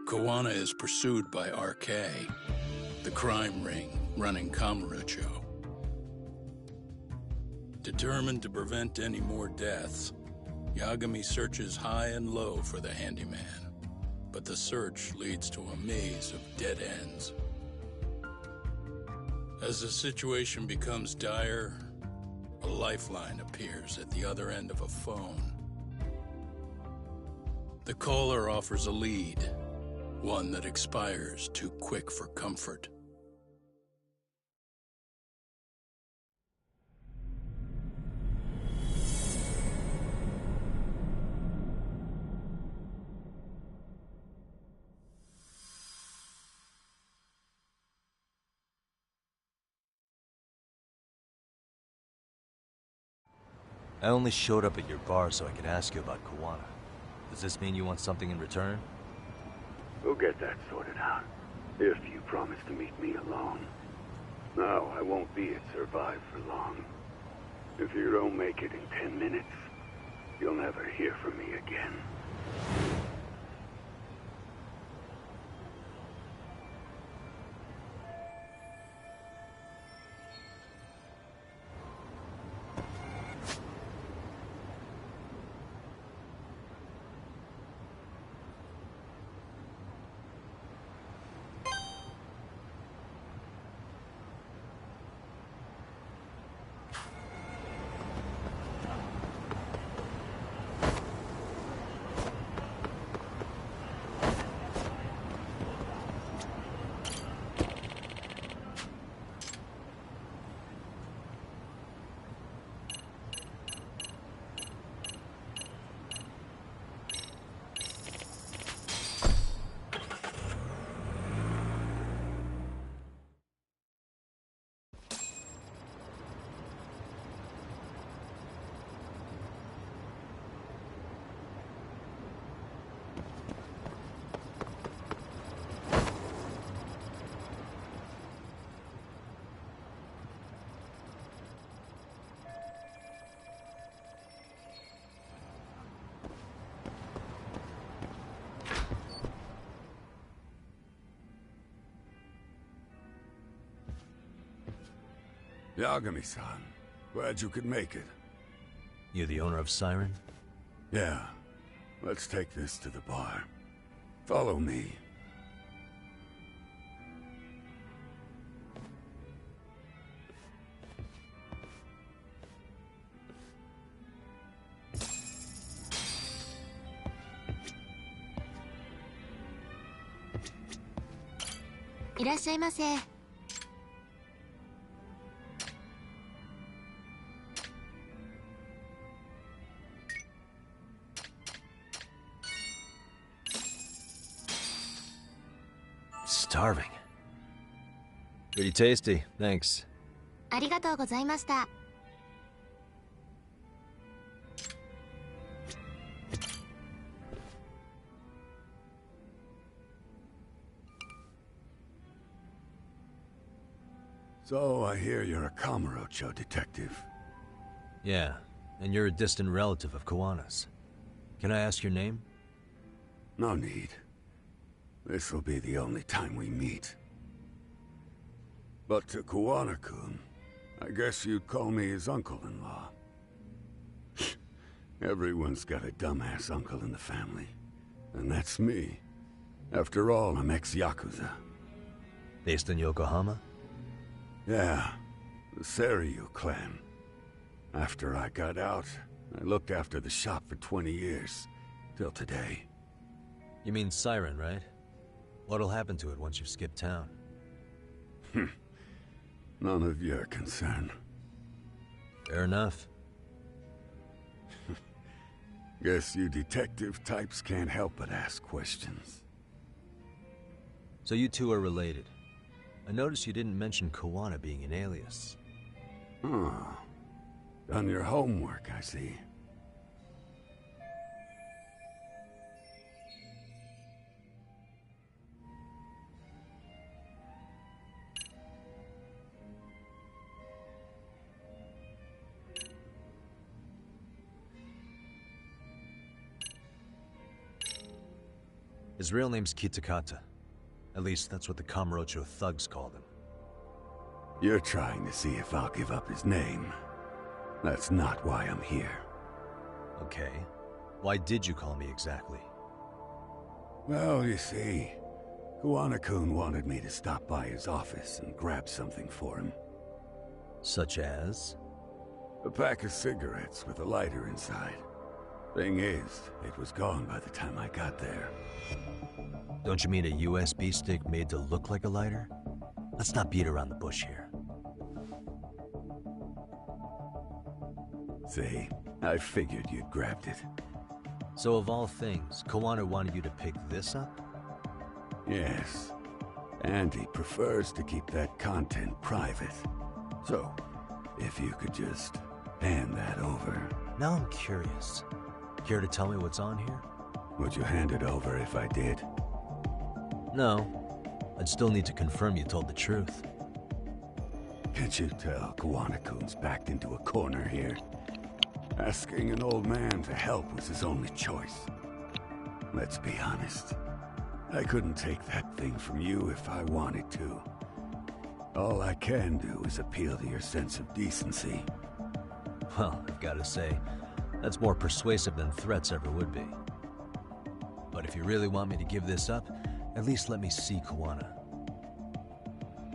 Kawana is pursued by RK, the crime ring running Kamurocho. Determined to prevent any more deaths, Yagami searches high and low for the handyman, but the search leads to a maze of dead ends. As the situation becomes dire, a lifeline appears at the other end of a phone. The caller offers a lead, one that expires too quick for comfort. I only showed up at your bar so I could ask you about Kawana. Does this mean you want something in return? We'll get that sorted out, if you promise to meet me alone. No, I won't be at Survive for long. If you don't make it in 10 minutes, you'll never hear from me again. Yagami-san, glad you could make it. You the owner of Siren? Yeah. Let's take this to the bar. Follow me. Irashaimase. Starving. Pretty tasty, thanks. ありがとうございました。So, I hear you're a Kamurocho detective. Yeah, and you're a distant relative of Kawana's. Can I ask your name? No need. This'll be the only time we meet. But to Kawana-kun, I guess you'd call me his uncle-in-law. Everyone's got a dumbass uncle in the family. And that's me. After all, I'm ex-Yakuza. Based in Yokohama? Yeah, the Seiryu clan. After I got out, I looked after the shop for 20 years. Till today. You mean Siren, right? What'll happen to it once you've skipped town? None of your concern. Fair enough. Guess you detective types can't help but ask questions. So you two are related. I noticed you didn't mention Kawana being an alias. Oh. Done your homework, I see. His real name's Kitakata. At least that's what the Kamurocho thugs called him. You're trying to see if I'll give up his name. That's not why I'm here. Okay. Why did you call me exactly? Well, you see, Kuwana-kun wanted me to stop by his office and grab something for him. Such as? A pack of cigarettes with a lighter inside. Thing is, it was gone by the time I got there. Don't you mean a USB stick made to look like a lighter? Let's not beat around the bush here. See, I figured you'd grabbed it. So of all things, Kawana wanted you to pick this up? Yes. And he prefers to keep that content private. So, if you could just hand that over. Now I'm curious. Care to tell me what's on here? Would you hand it over if I did? No. I'd still need to confirm you told the truth. Can't you tell Kuwana-kun's backed into a corner here? Asking an old man to help was his only choice. Let's be honest. I couldn't take that thing from you if I wanted to. All I can do is appeal to your sense of decency. Well, I've got to say, that's more persuasive than threats ever would be. But if you really want me to give this up, at least let me see Kawana.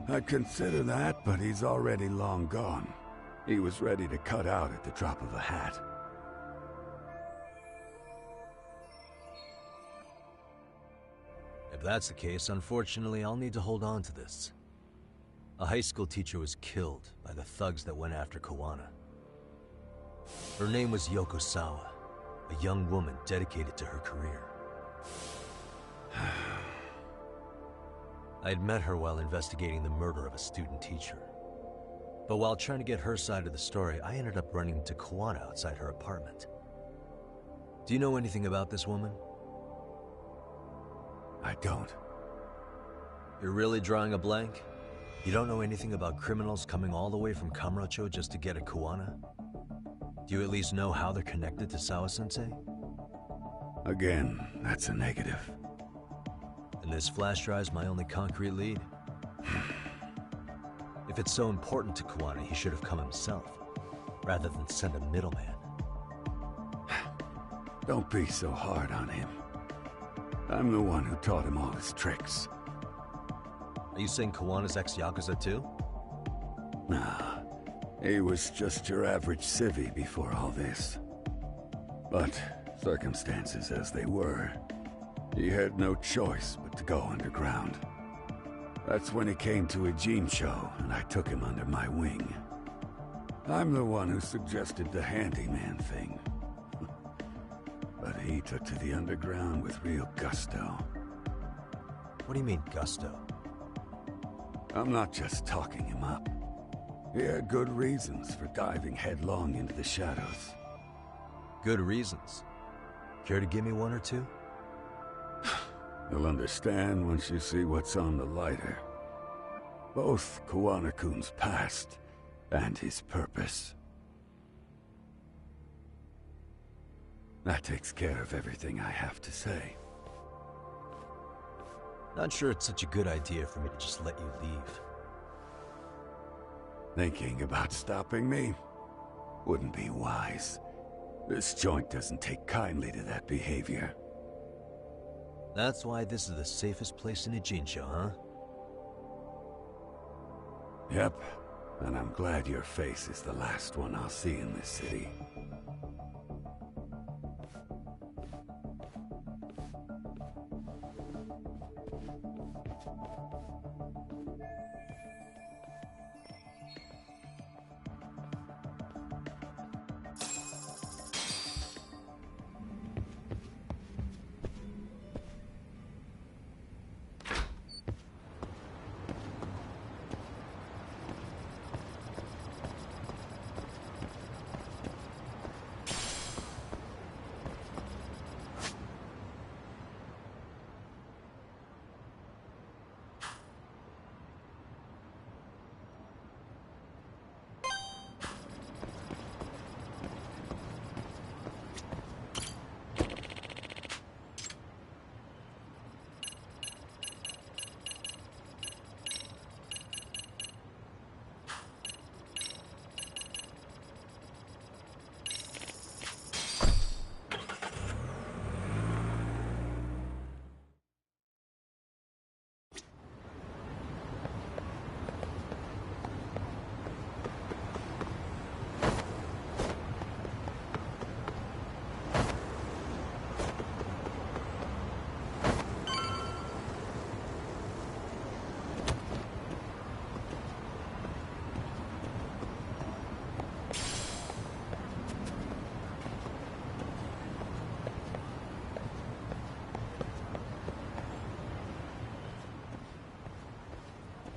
I'd consider that, but he's already long gone. He was ready to cut out at the drop of a hat. If that's the case, unfortunately, I'll need to hold on to this. A high school teacher was killed by the thugs that went after Kawana. Her name was Yoko Sawa, a young woman dedicated to her career. I had met her while investigating the murder of a student teacher. But while trying to get her side of the story, I ended up running into Kawana outside her apartment. Do you know anything about this woman? I don't. You're really drawing a blank? You don't know anything about criminals coming all the way from Kamurocho just to get at Kawana? Do you at least know how they're connected to Sawa-sensei? Again, that's a negative. And this flash drive's my only concrete lead. If it's so important to Kawana, he should have come himself, rather than send a middleman. Don't be so hard on him. I'm the one who taught him all his tricks. Are you saying Kawana's ex-Yakuza too? Nah, he was just your average civvy before all this. But, circumstances as they were, he had no choice but to go underground. That's when he came to a Jinsho, and I took him under my wing. I'm the one who suggested the handyman thing. But he took to the underground with real gusto. What do you mean, gusto? I'm not just talking him up. He had good reasons for diving headlong into the shadows. Good reasons. Care to give me one or two? You'll understand once you see what's on the lighter. Both Kuwana-kun's past and his purpose. That takes care of everything I have to say. Not sure it's such a good idea for me to just let you leave. Thinking about stopping me wouldn't be wise. This joint doesn't take kindly to that behavior. That's why this is the safest place in Jinsho, huh? Yep, and I'm glad your face is the last one I'll see in this city.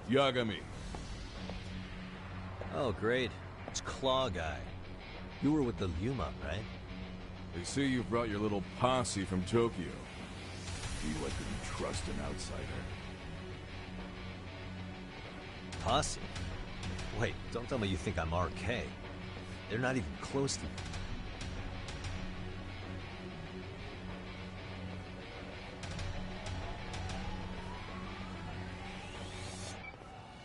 Yagami. Oh, great. It's Claw Guy. You were with the Yuma, right? They say you've brought your little posse from Tokyo. Feel like you can trust an outsider. Posse? Wait, don't tell me you think I'm RK. They're not even close to me.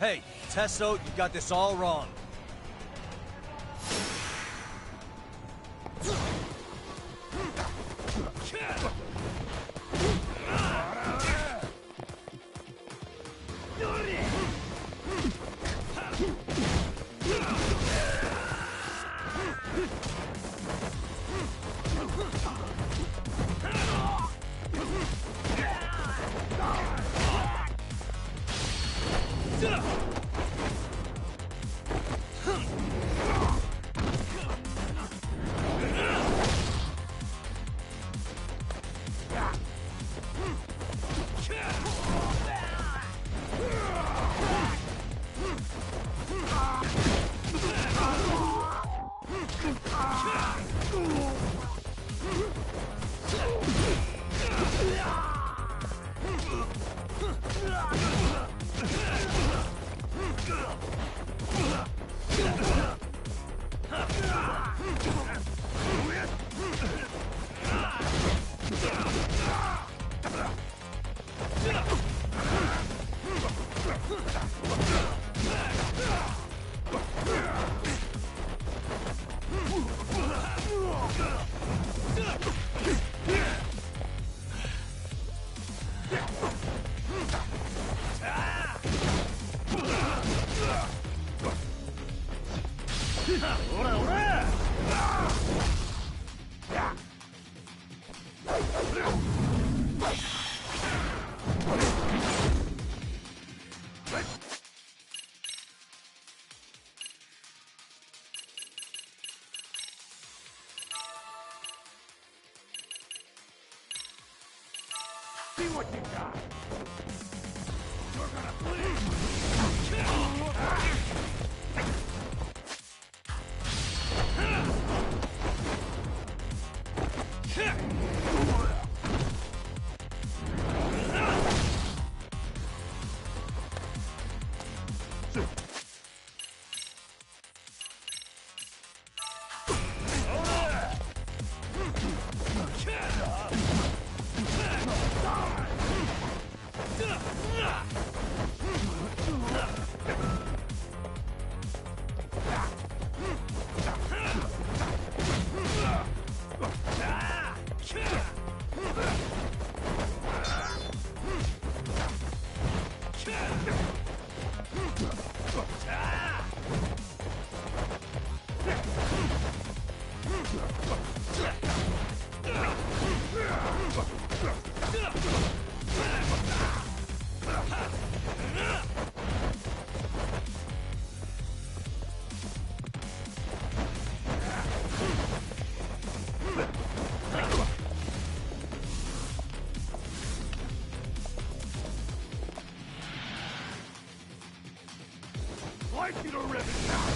Hey, Tesso, you got this all wrong. See what you got. You're gonna bleed. Like you to rip it now.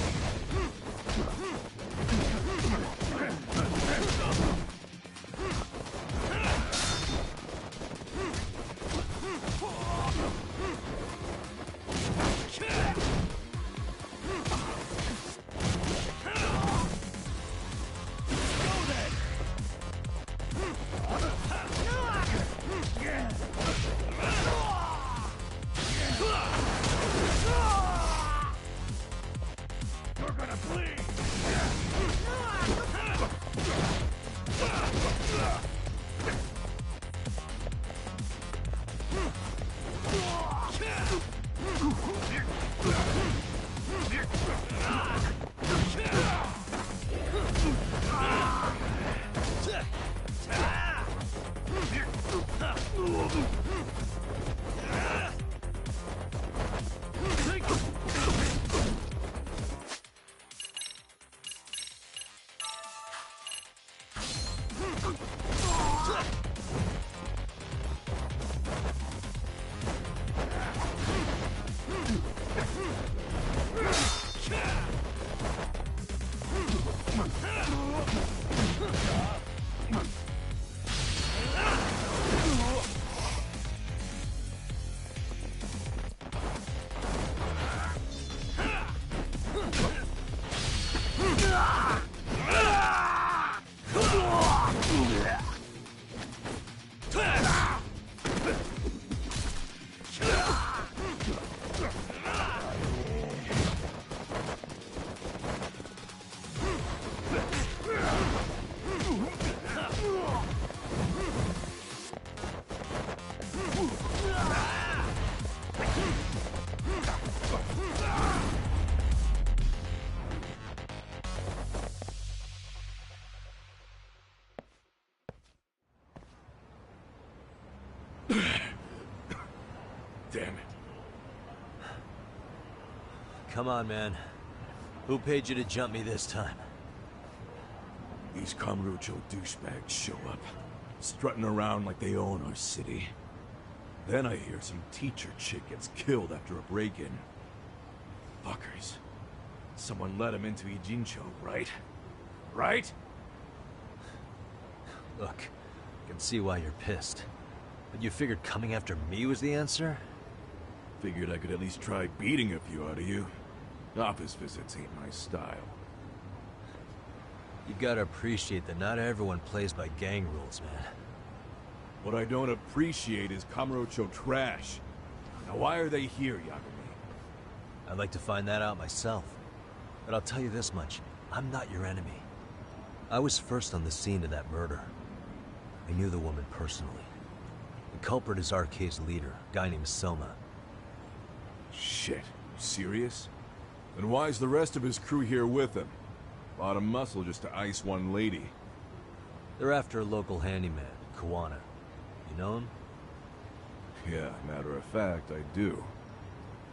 damn it. Come on, man. Who paid you to jump me this time? These Kamurocho douchebags show up, strutting around like they own our city. Then I hear some teacher chick gets killed after a break-in. Fuckers. Someone let him into Ijincho, right? Right? Look, I can see why you're pissed. But you figured coming after me was the answer? Figured I could at least try beating a few out of you. Office visits ain't my style. You gotta appreciate that not everyone plays by gang rules, man. What I don't appreciate is Kamurocho trash. Now why are they here, Yagami? I'd like to find that out myself. But I'll tell you this much, I'm not your enemy. I was first on the scene of that murder. I knew the woman personally. The culprit is Arcade's leader, a guy named Soma. Shit, you serious? Then why's the rest of his crew here with him? Lot of muscle just to ice one lady. They're after a local handyman, Kawana. You know him? Yeah, matter of fact, I do.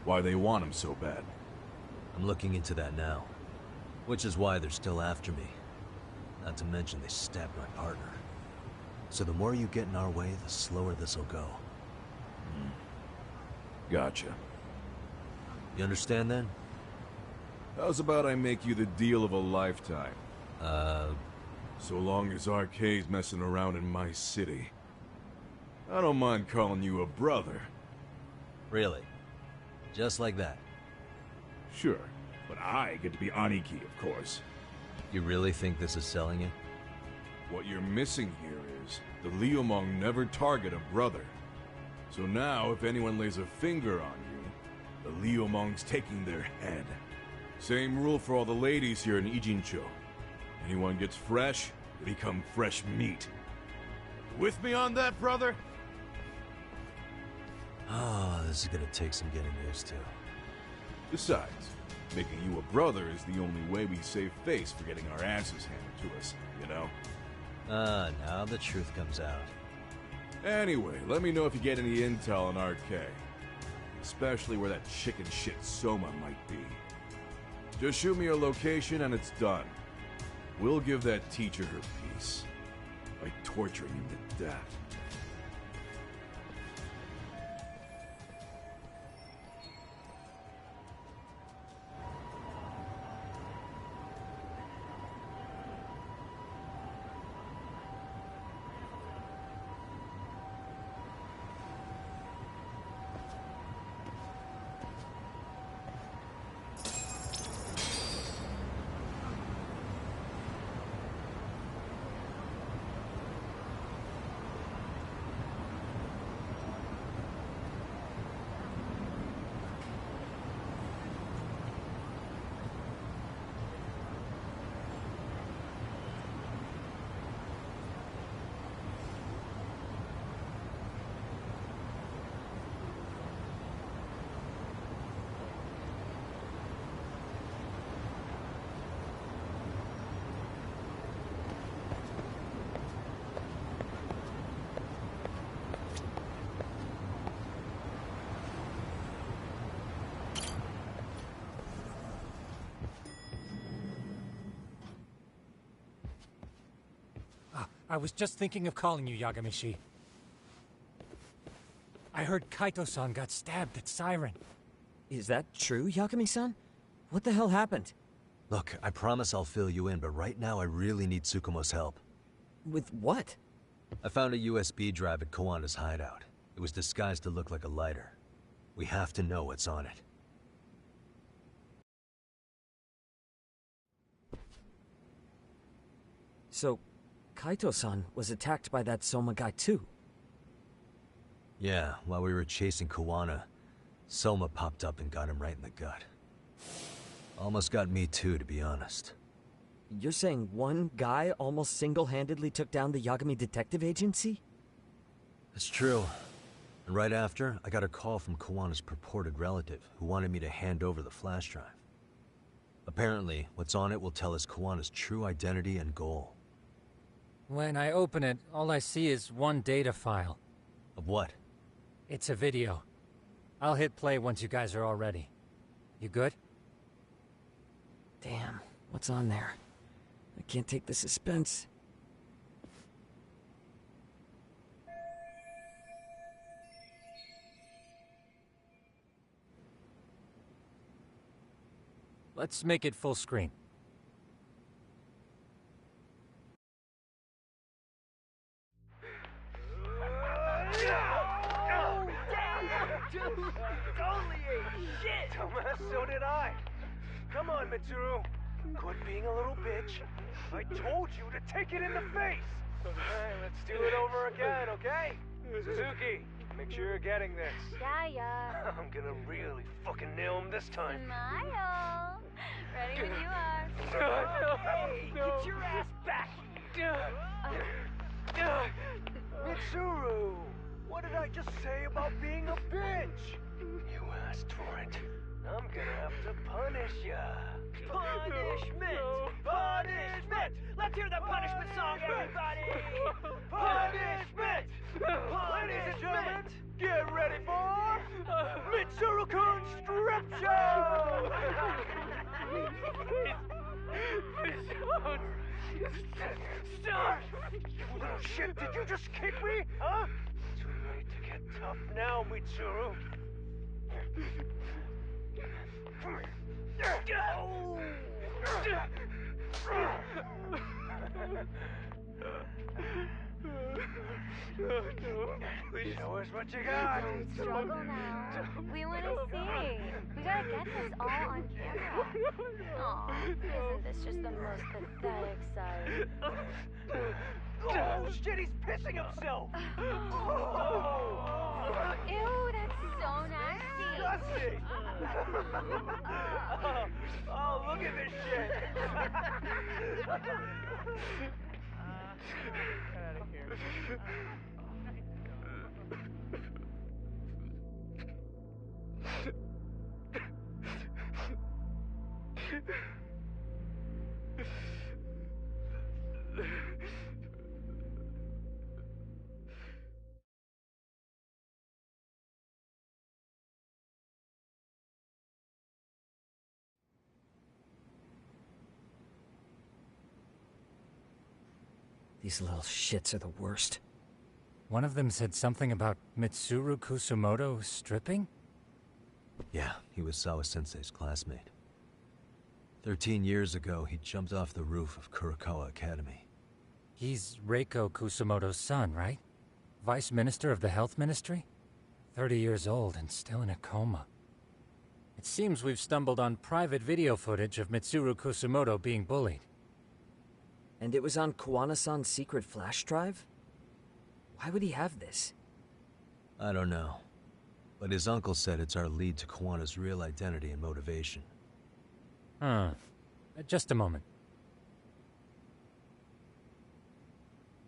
Why they want him so bad? I'm looking into that now. Which is why they're still after me. Not to mention they stabbed my partner. So the more you get in our way, the slower this'll go. Gotcha. You understand then? How's about I make you the deal of a lifetime? So long as Arcade's messing around in my city. I don't mind calling you a brother. Really? Just like that? Sure, but I get to be Aniki, of course. You really think this is selling it? What you're missing here is the Liumong never target a brother. So now, if anyone lays a finger on you, the Liumong's taking their head. Same rule for all the ladies here in Ijincho. Anyone gets fresh, they become fresh meat. With me on that, brother? Oh, this is gonna take some getting used to. Besides, making you a brother is the only way we save face for getting our asses handed to us, you know? Now the truth comes out. Anyway, let me know if you get any intel on RK. Especially where that chicken shit Soma might be. Just shoot me a location and it's done. We'll give that teacher her peace. By torturing him to death. I was just thinking of calling you, Yagami-shi. I heard Kaito-san got stabbed at Siren. Is that true, Yagami-san? What the hell happened? Look, I promise I'll fill you in, but right now I really need Tsukumo's help. With what? I found a USB drive at Kawana's hideout. It was disguised to look like a lighter. We have to know what's on it. So, Kaito-san was attacked by that Soma guy too? Yeah, while we were chasing Kawana, Soma popped up and got him right in the gut. Almost got me too, to be honest. You're saying one guy almost single-handedly took down the Yagami Detective Agency? It's true. And right after, I got a call from Kawana's purported relative, who wanted me to hand over the flash drive. Apparently, what's on it will tell us Kawana's true identity and goal. When I open it, all I see is one data file. Of what? It's a video. I'll hit play once you guys are all ready. You good? Damn, what's on there? I can't take the suspense. Let's make it full screen. Totally ate shit! Dumbass, so did I. Come on, Mitsuru. Quit being a little bitch. I told you to take it in the face! Alright, let's do it over again, okay? Suzuki, make sure you're getting this. Yeah. I'm gonna really fucking nail him this time. Smile. Ready when you are. Hey, get your ass back here! Mitsuru! What did I just say about being a bitch? You asked for it. I'm gonna have to punish ya. Punishment! Punishment! Let's hear the punishment song, everybody! Punishment! Ladies and gentlemen, get ready for Mitsuru-kun's Strip Show! Stop! You little shit, did you just kick me? Huh? Too late to get tough now, Mitsuru. Show us what you got. Don't struggle now. We want to see. We gotta get this all on camera. Aw, isn't this just the most pathetic sight? Oh, shit, he's pissing himself! Ew, that's so nasty. Disgusting! Oh, look at this shit! Get out of here. These little shits are the worst. One of them said something about Mitsuru Kusumoto stripping? Yeah, he was Sawa-sensei's classmate. 13 years ago, he jumped off the roof of Kurokawa Academy. He's Reiko Kusumoto's son, right? Vice Minister of the Health Ministry? 30 years old and still in a coma. It seems we've stumbled on private video footage of Mitsuru Kusumoto being bullied. And it was on Kawana-san's secret flash drive? Why would he have this? I don't know. But his uncle said it's our lead to Kawana's real identity and motivation. Huh. Just a moment.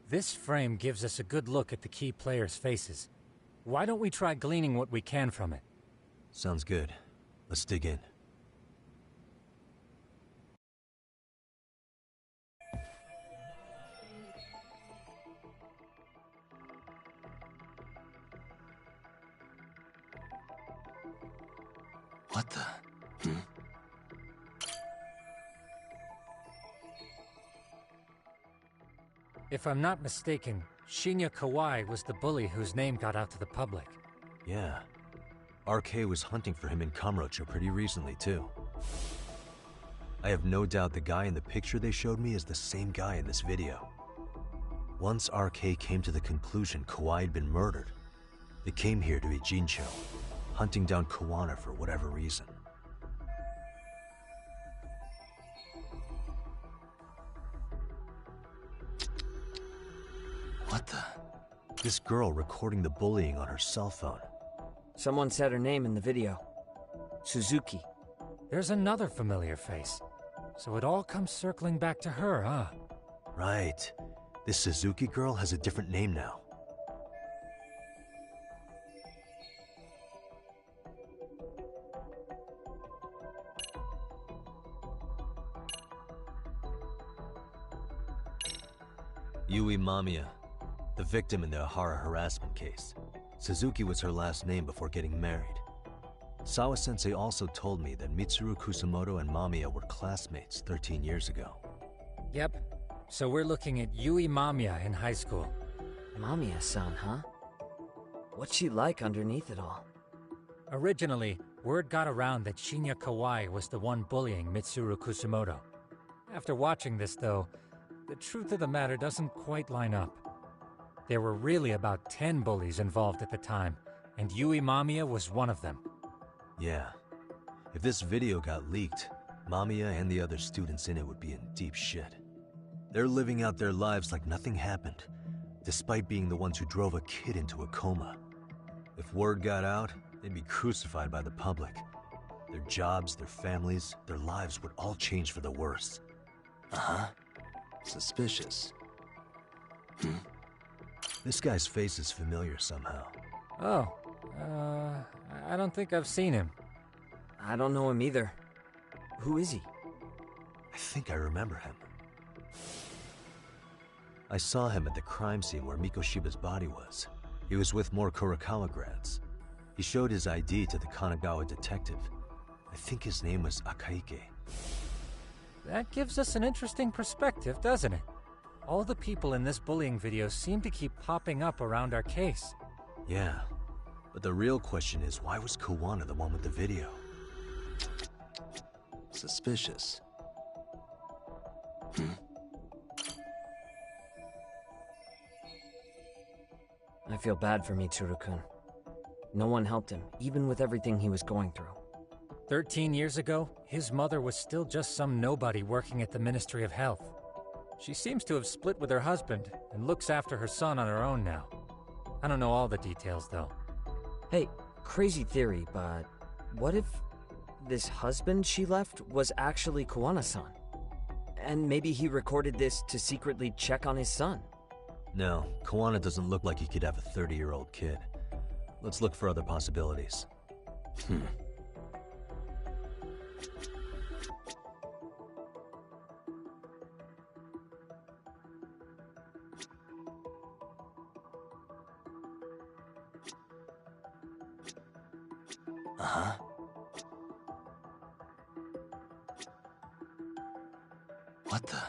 This frame gives us a good look at the key players' faces. Why don't we try gleaning what we can from it? Sounds good. Let's dig in. What the? If I'm not mistaken, Shinya Kawai was the bully whose name got out to the public. Yeah. RK was hunting for him in Kamurocho pretty recently, too. I have no doubt the guy in the picture they showed me is the same guy in this video. Once RK came to the conclusion Kawai had been murdered, they came here to Ijincho, hunting down Kawana for whatever reason. What the? This girl recording the bullying on her cell phone. Someone said her name in the video. Suzuki. There's another familiar face. So it all comes circling back to her, huh? Right. This Suzuki girl has a different name now. Yui Mamiya, the victim in the Ahara harassment case. Suzuki was her last name before getting married. Sawa-sensei also told me that Mitsuru Kusumoto and Mamiya were classmates 13 years ago. Yep. So we're looking at Yui Mamiya in high school. Mamiya-san, huh? What's she like underneath it all? Originally, word got around that Shinya Kawai was the one bullying Mitsuru Kusumoto. After watching this, though, the truth of the matter doesn't quite line up. There were really about 10 bullies involved at the time, and Yui Mamiya was one of them. Yeah. If this video got leaked, Mamiya and the other students in it would be in deep shit. They're living out their lives like nothing happened, despite being the ones who drove a kid into a coma. If word got out, they'd be crucified by the public. Their jobs, their families, their lives would all change for the worse. Uh-huh. Suspicious. This guy's face is familiar somehow. Oh, I don't think I've seen him. I don't know him either. Who is he? I think I remember him. I saw him at the crime scene where Mikoshiba's body was. He was with more Kurokawa grads. He showed his ID to the Kanagawa detective. I think his name was Akaike. That gives us an interesting perspective, doesn't it? All the people in this bullying video seem to keep popping up around our case. Yeah, but the real question is, why was Kawana the one with the video? Suspicious. I feel bad for Mitsuru-kun. No one helped him, even with everything he was going through. 13 years ago, his mother was still just some nobody working at the Ministry of Health. She seems to have split with her husband and looks after her son on her own now. I don't know all the details, though. Hey, crazy theory, but what if this husband she left was actually Kawana-san? And maybe he recorded this to secretly check on his son? No, Kawana doesn't look like he could have a 30-year-old kid. Let's look for other possibilities. Uh-huh. What the?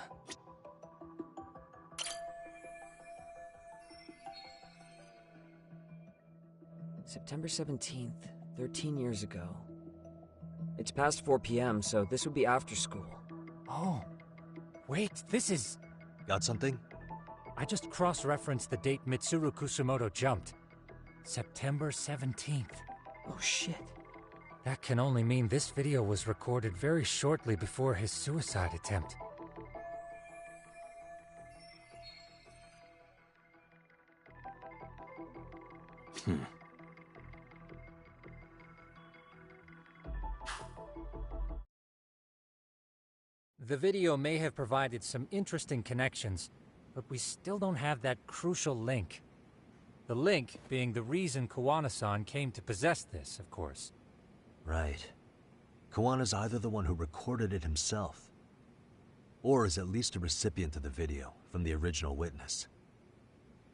September 17th, 13 years ago. It's past 4 p.m., so this would be after school. Oh, wait, this is... Got something? I just cross-referenced the date Mitsuru Kusumoto jumped. September 17th. Oh shit. That can only mean this video was recorded very shortly before his suicide attempt. The video may have provided some interesting connections, but we still don't have that crucial link. The link being the reason Kawana-san came to possess this, of course. Right. Kawana's either the one who recorded it himself, or is at least a recipient of the video from the original witness.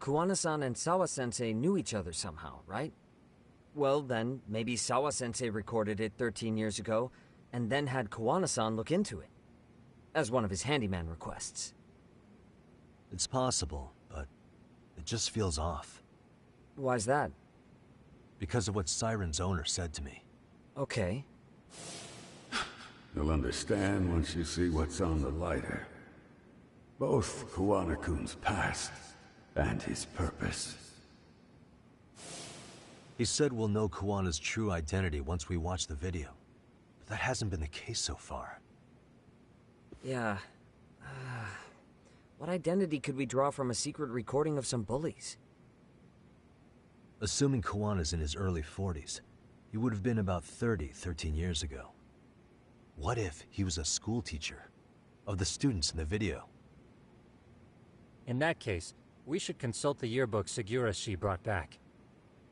Kawana-san and Sawa-sensei knew each other somehow, right? Well, then, maybe Sawa-sensei recorded it 13 years ago, and then had Kawana-san look into it, as one of his handyman requests. It's possible, but it just feels off. Why's that? Because of what Siren's owner said to me. Okay. You'll understand once you see what's on the lighter. Both Kawana-kun's past and his purpose. He said we'll know Kawana's true identity once we watch the video. But that hasn't been the case so far. Yeah. What identity could we draw from a secret recording of some bullies? Assuming Kawana's in his early 40s, he would have been about 30, 13 years ago. What if he was a school teacher of the students in the video? In that case, we should consult the yearbook Segura-shi brought back.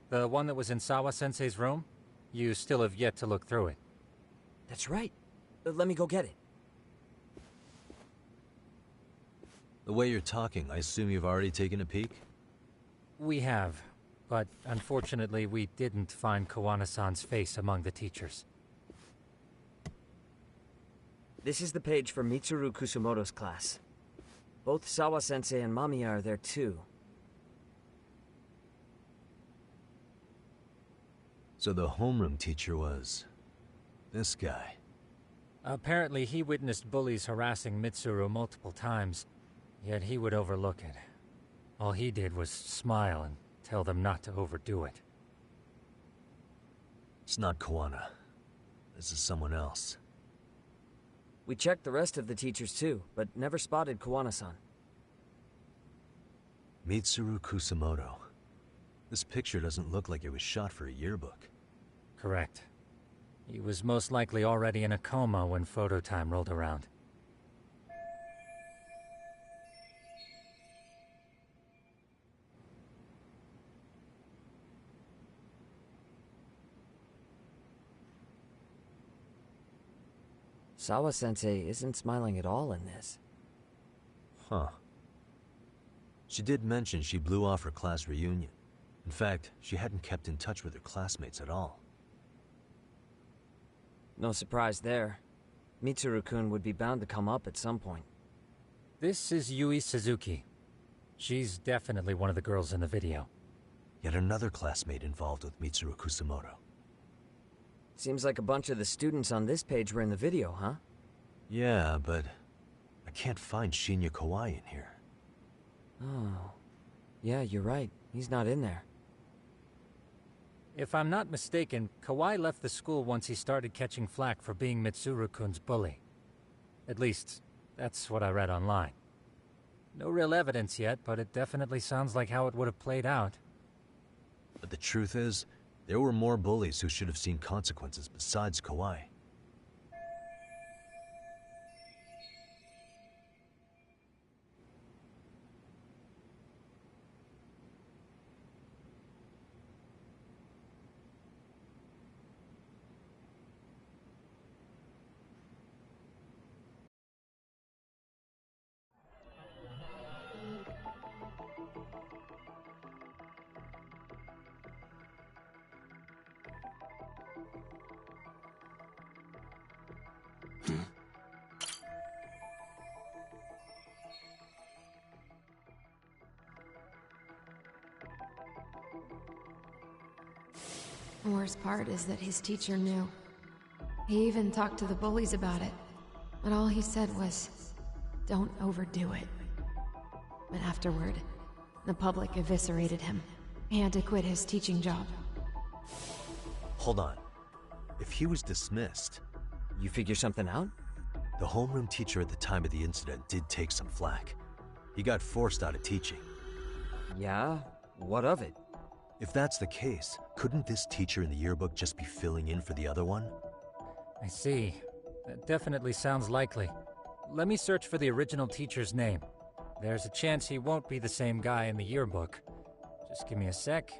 The one that was in Sawa-sensei's room? You still have yet to look through it. That's right. Let me go get it. The way you're talking, I assume you've already taken a peek? We have. but unfortunately we didn't find Kawana-san's face among the teachers. This is the page for Mitsuru Kusumoto's class. Both Sawa-sensei and Mamiya are there too. So the homeroom teacher was... this guy. Apparently he witnessed bullies harassing Mitsuru multiple times, yet he would overlook it. All he did was smile and tell them not to overdo it. It's not Kawana. This is someone else. We checked the rest of the teachers too, but never spotted Kawana-san. Mitsuru Kusumoto. This picture doesn't look like it was shot for a yearbook. Correct. He was most likely already in a coma when photo time rolled around. Sawa-sensei isn't smiling at all in this. Huh. She did mention she blew off her class reunion. In fact, she hadn't kept in touch with her classmates at all. No surprise there. Mitsuru-kun would be bound to come up at some point. This is Yui Suzuki. She's definitely one of the girls in the video. Yet another classmate involved with Mitsuru Kusumoto. Seems like a bunch of the students on this page were in the video, huh? Yeah, but I can't find Shinya Kawai in here. Oh. Yeah, you're right. He's not in there. If I'm not mistaken, Kawai left the school once he started catching flack for being Mitsuru-kun's bully. At least, that's what I read online. No real evidence yet, but it definitely sounds like how it would have played out. But the truth is, there were more bullies who should have seen consequences besides Kawai. The worst part is that his teacher knew. He even talked to the bullies about it. But all he said was, don't overdo it. But afterward, the public eviscerated him. He had to quit his teaching job. Hold on. If he was dismissed... You figure something out? The homeroom teacher at the time of the incident did take some flack. He got forced out of teaching. Yeah? What of it? If that's the case, couldn't this teacher in the yearbook just be filling in for the other one? I see. That definitely sounds likely. Let me search for the original teacher's name. There's a chance he won't be the same guy in the yearbook. Just give me a sec.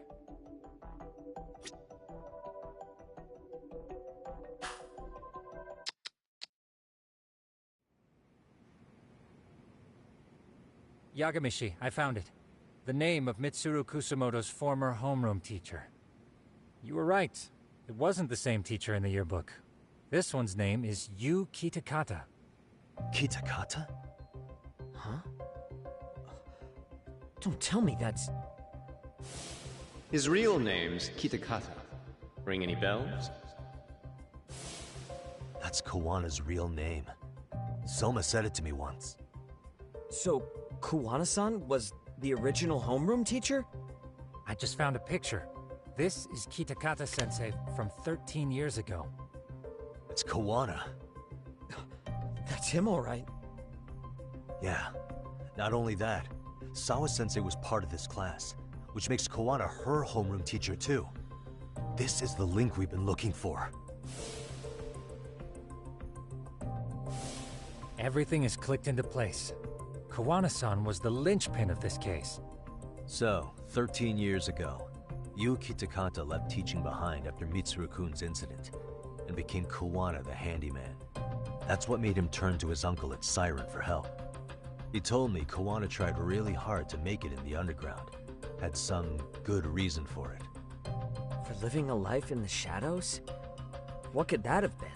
Yagamishi, I found it. The name of Mitsuru Kusumoto's former homeroom teacher. You were right. It wasn't the same teacher in the yearbook. This one's name is Yu Kitakata. Kitakata? Huh? Don't tell me that's... His real name's Kitakata. Ring any bells? That's Kawana's real name. Soma said it to me once. So, Kawana-san was the original homeroom teacher? I just found a picture. This is Kitakata-sensei from 13 years ago. It's Kawana. That's him, all right. Yeah. Not only that, Sawa-sensei was part of this class, which makes Kawana her homeroom teacher too. This is the link we've been looking for. Everything is clicked into place. Kawana-san was the linchpin of this case. So, 13 years ago, Yu Kitakata left teaching behind after Mitsuru-kun's incident, and became Kawana the handyman. That's what made him turn to his uncle at Siren for help. He told me Kawana tried really hard to make it in the underground, had some good reason for it. For living a life in the shadows? What could that have been?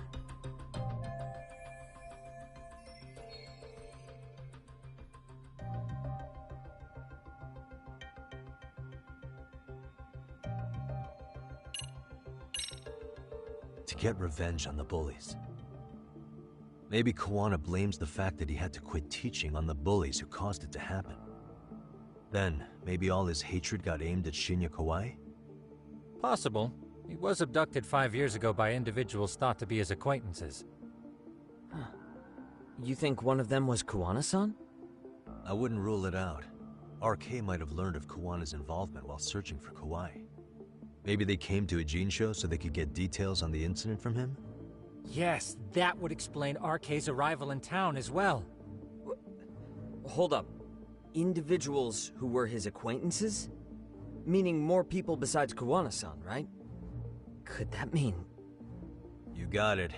To get revenge on the bullies. Maybe Kuwana blames the fact that he had to quit teaching on the bullies who caused it to happen. Then, maybe all his hatred got aimed at Shinya Kawai? Possible. He was abducted 5 years ago by individuals thought to be his acquaintances. Huh. You think one of them was Kuwana-san? I wouldn't rule it out. RK might have learned of Kuwana's involvement while searching for Kawai. Maybe they came to Ijincho so they could get details on the incident from him? Yes, that would explain RK's arrival in town as well. Hold up. Individuals who were his acquaintances? Meaning more people besides Kuwana-san, right? Could that mean... You got it.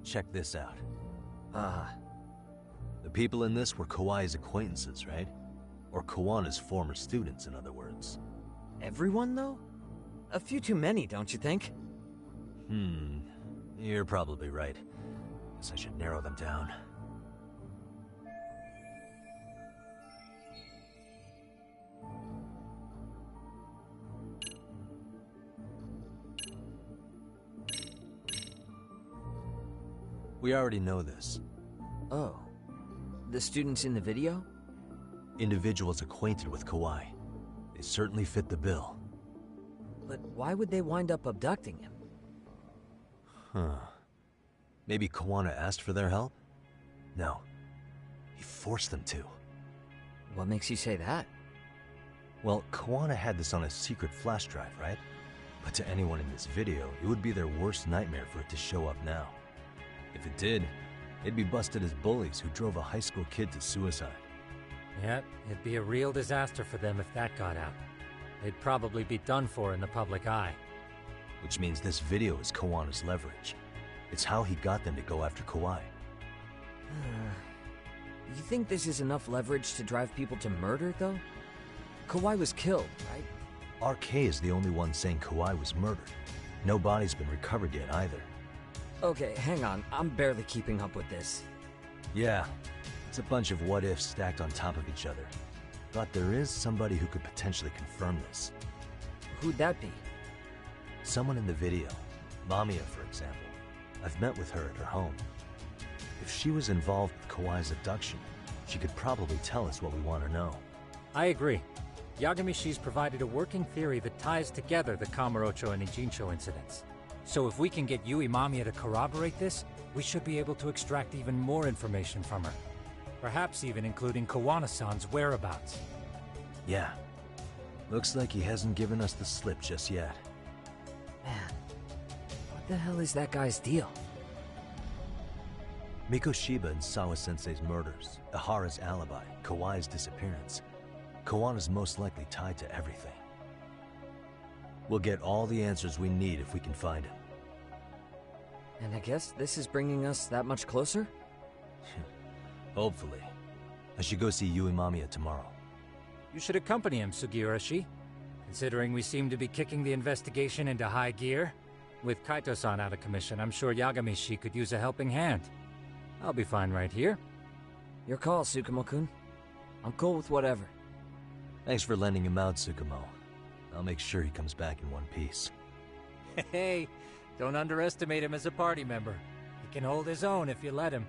Check this out. The people in this were Kawai's acquaintances, right? Or Kawana's former students, in other words. Everyone, though? A few too many, don't you think? You're probably right. Guess I should narrow them down. We already know this. Oh. The students in the video? Individuals acquainted with Kawai. They certainly fit the bill. But why would they wind up abducting him? Maybe Kuwana asked for their help? No. He forced them to. What makes you say that? Well, Kuwana had this on a secret flash drive, right? But to anyone in this video, it would be their worst nightmare for it to show up now. If it did, they'd be busted as bullies who drove a high school kid to suicide. Yep, it'd be a real disaster for them if that got out. They'd probably be done for in the public eye. Which means this video is Kawana's leverage. It's how he got them to go after Kawai. You think this is enough leverage to drive people to murder, though? Kawai was killed, right? RK is the only one saying Kawai was murdered. No body's been recovered yet either. Okay, hang on. I'm barely keeping up with this. Yeah, it's a bunch of what-ifs stacked on top of each other. But there is somebody who could potentially confirm this. Who'd that be? Someone in the video. Mamiya, for example. I've met with her at her home. If she was involved with Kawai's abduction, she could probably tell us what we want to know. I agree. Yagamishi's provided a working theory that ties together the Kamurocho and Ijincho incidents. So if we can get Yui Mamiya to corroborate this, we should be able to extract even more information from her. Perhaps even including Kawana-san's whereabouts. Yeah. Looks like he hasn't given us the slip just yet. Man, what the hell is that guy's deal? Mikoshiba and Sawa-sensei's murders, Ihara's alibi, Kawai's disappearance. Kawana's most likely tied to everything. We'll get all the answers we need if we can find him. And I guess this is bringing us that much closer? Hopefully. I should go see Yui Mamiya tomorrow. You should accompany him, Sugiurashi. Considering we seem to be kicking the investigation into high gear. With Kaito-san out of commission, I'm sure Yagamishi could use a helping hand. I'll be fine right here. Your call, Tsukumo-kun. I'm cool with whatever. Thanks for lending him out, Tsukumo. I'll make sure he comes back in one piece. Hey, don't underestimate him as a party member. He can hold his own if you let him.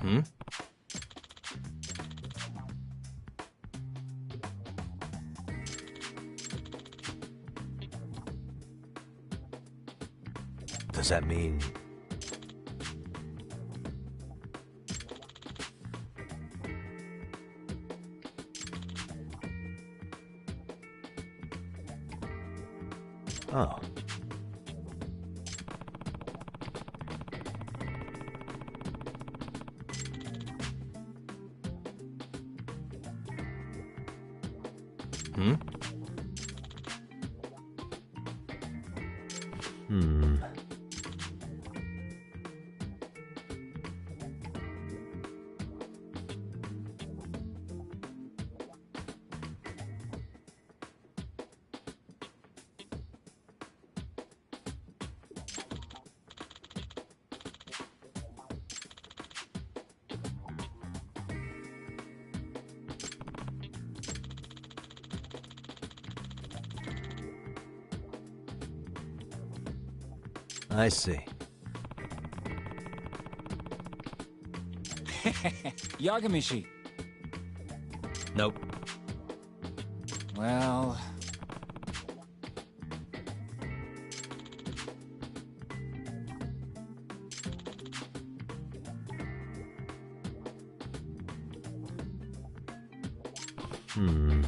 Hmm? Does that mean... Oh. Hmm? Hmm. I see. Yagamishi. Nope. Well... Hmm.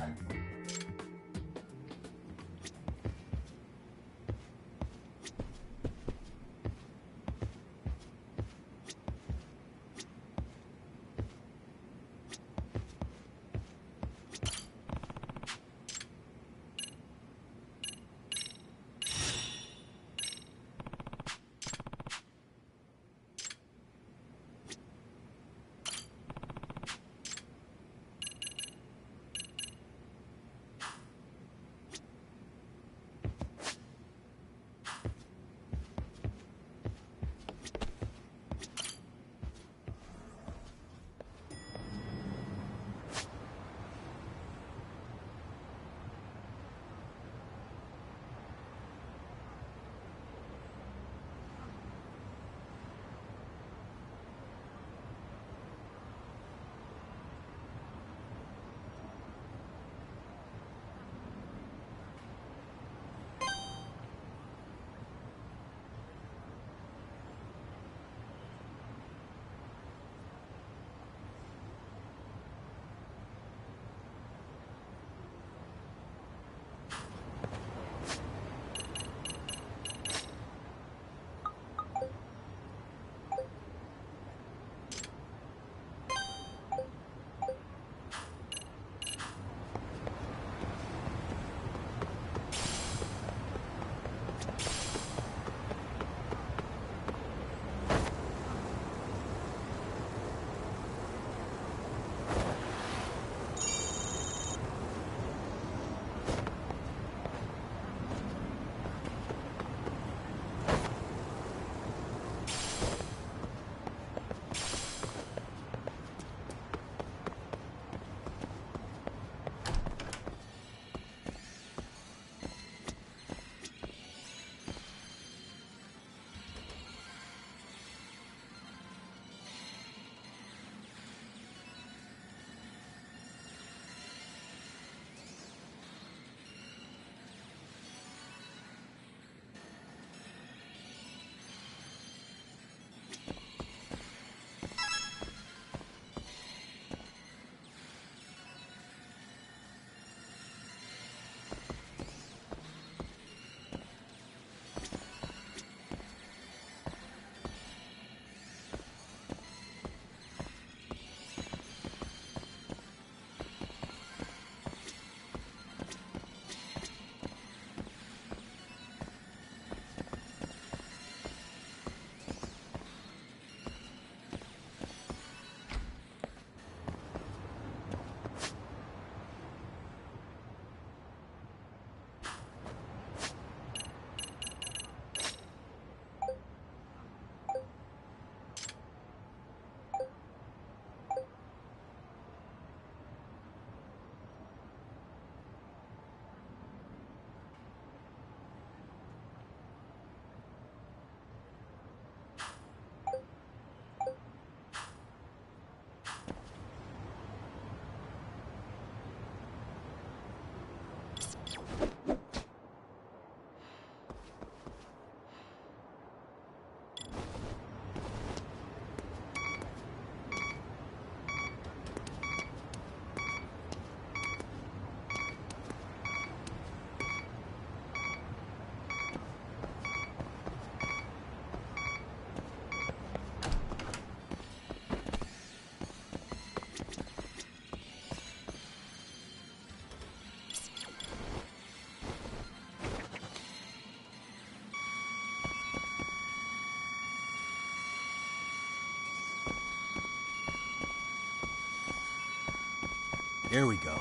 Here we go.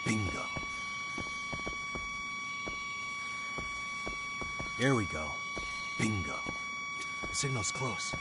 Bingo. Here we go. Bingo. The signal's close.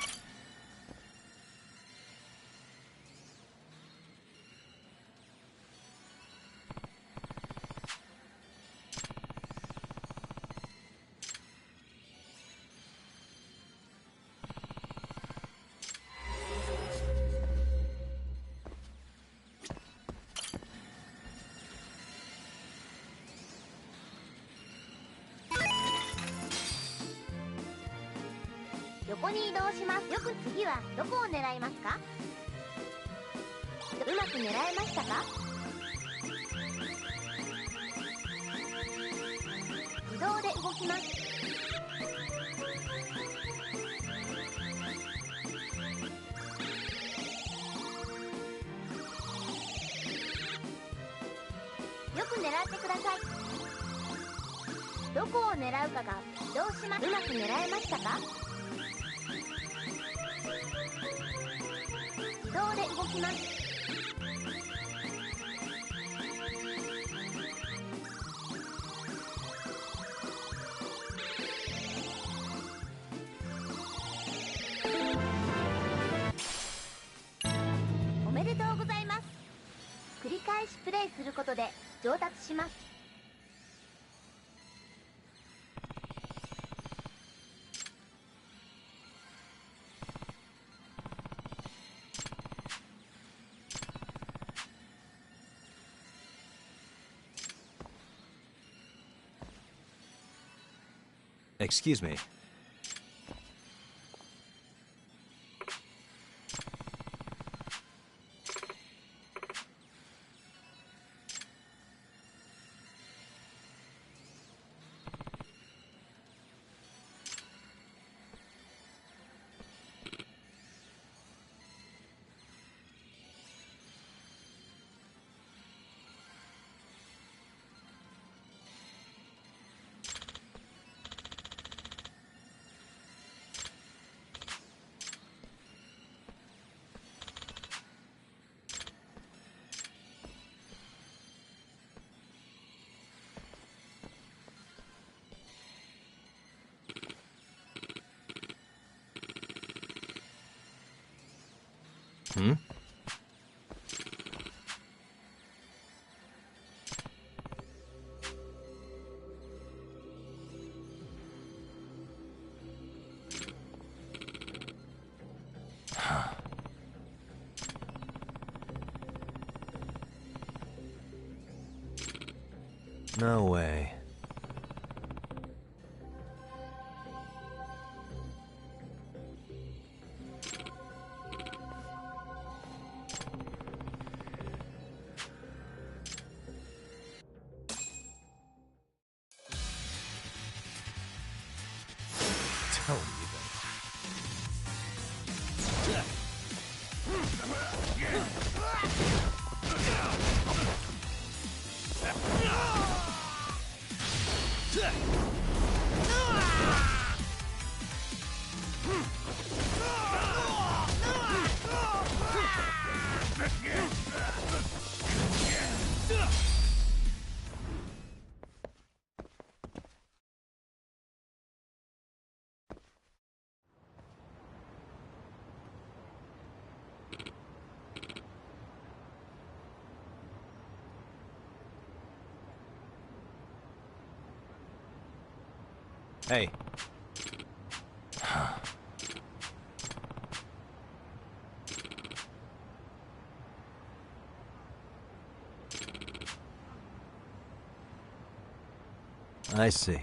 横に移動します。よく次はどこを狙いますか？うまく狙えましたか？自動で動きます。よく狙ってください。どこを狙うかが移動します。うまく狙えましたか？自動で動きます。おめでとうございます。繰り返しプレイすることで上達します。Excuse me. Hmm? No way. Don't Hey. I see.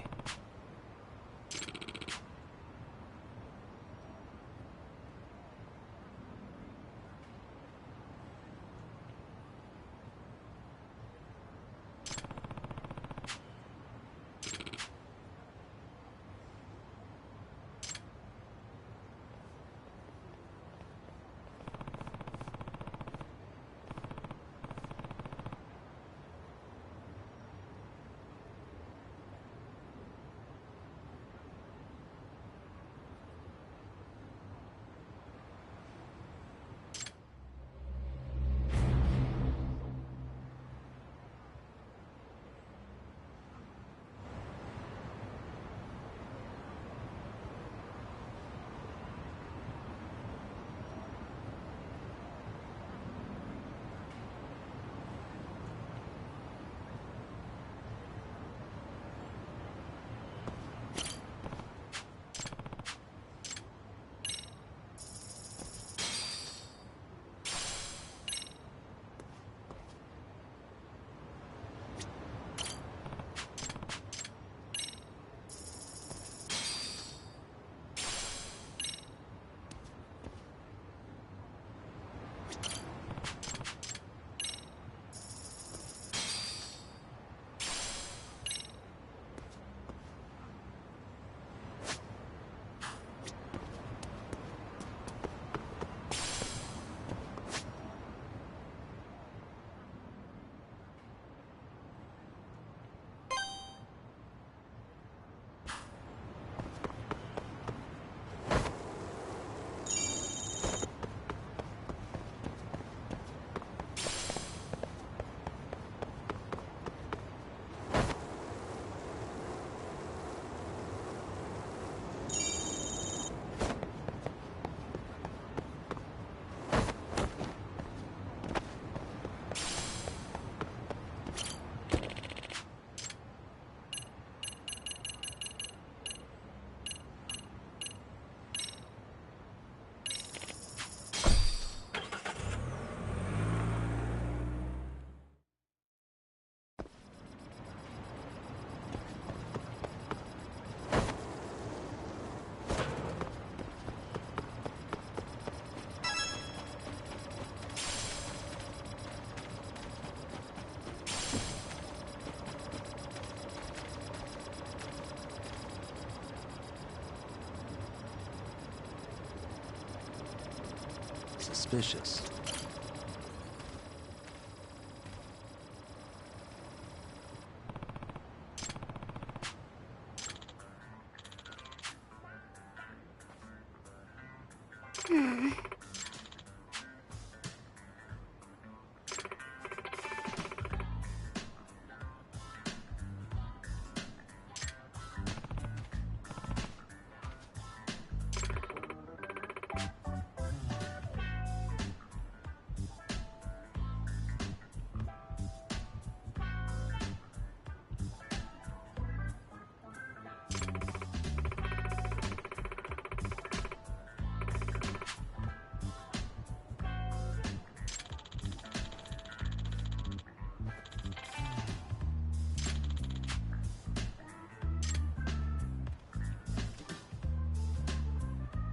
Suspicious.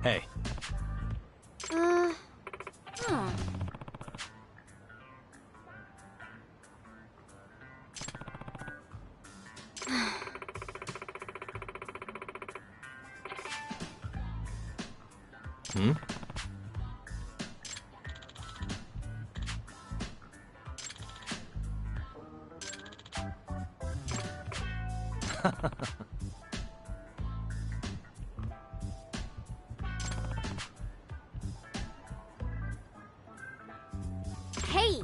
Hey. Hmm? Hey!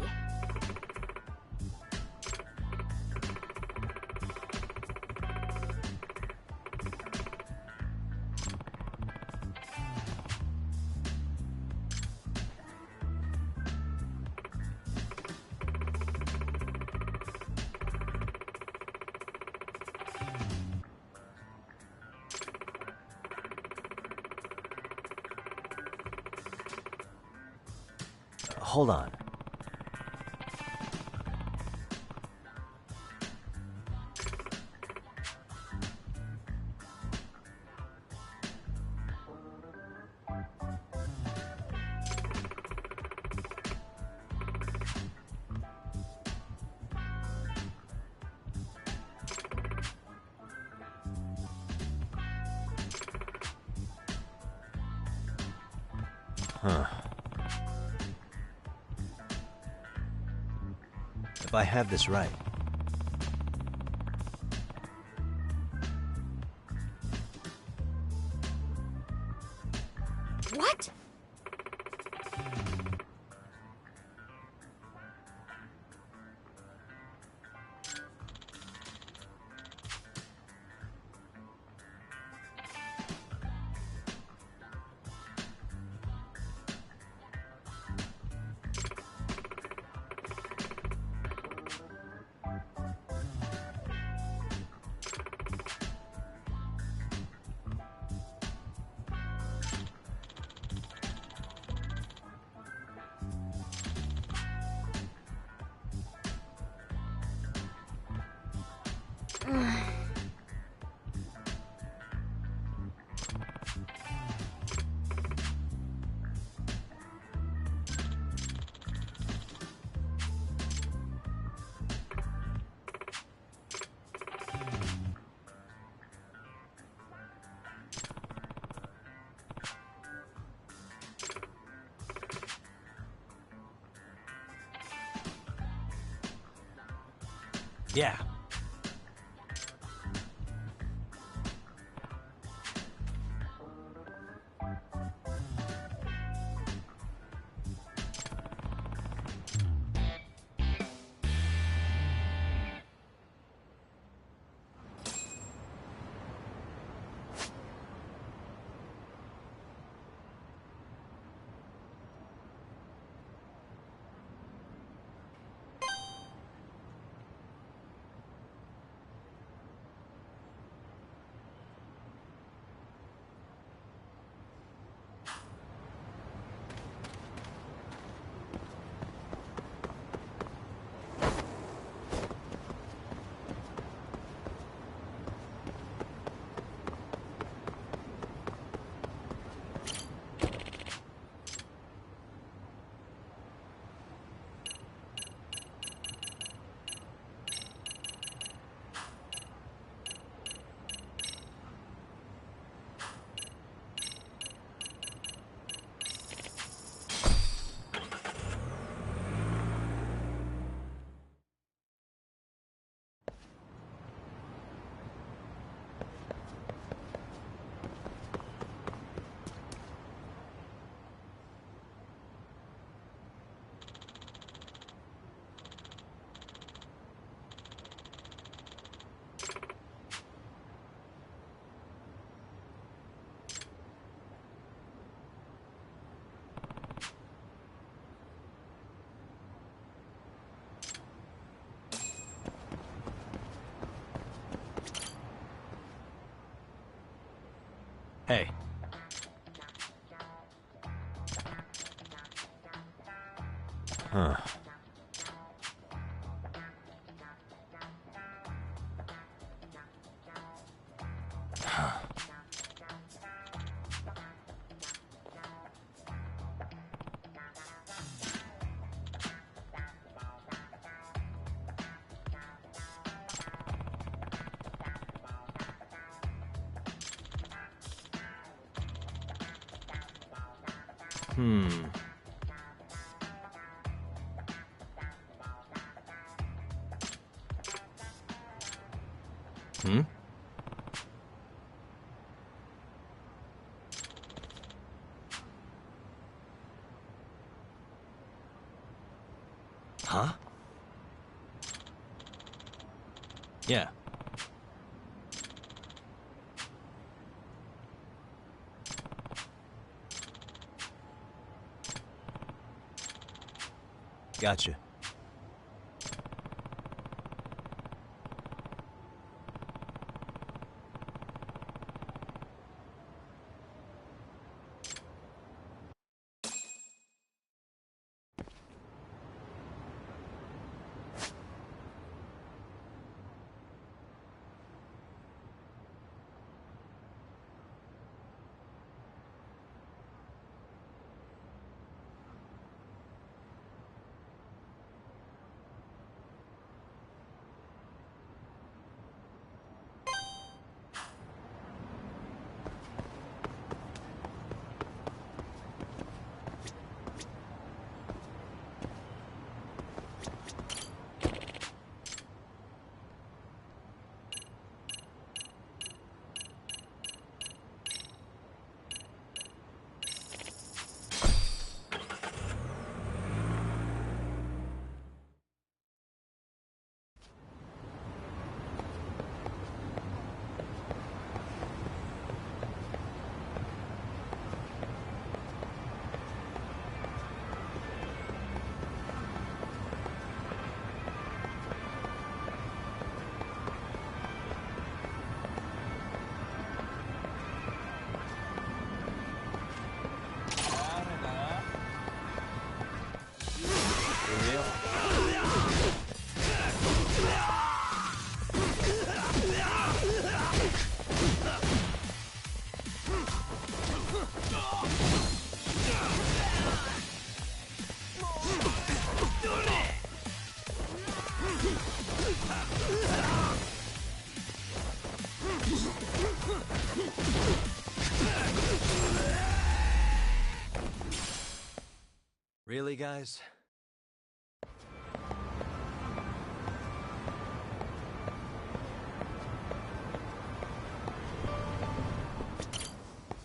Hold on. Huh. If I have this right, What? yeah. Hey. Huh. Hmm. Hmm? Huh? Yeah. Gotcha. Really, guys?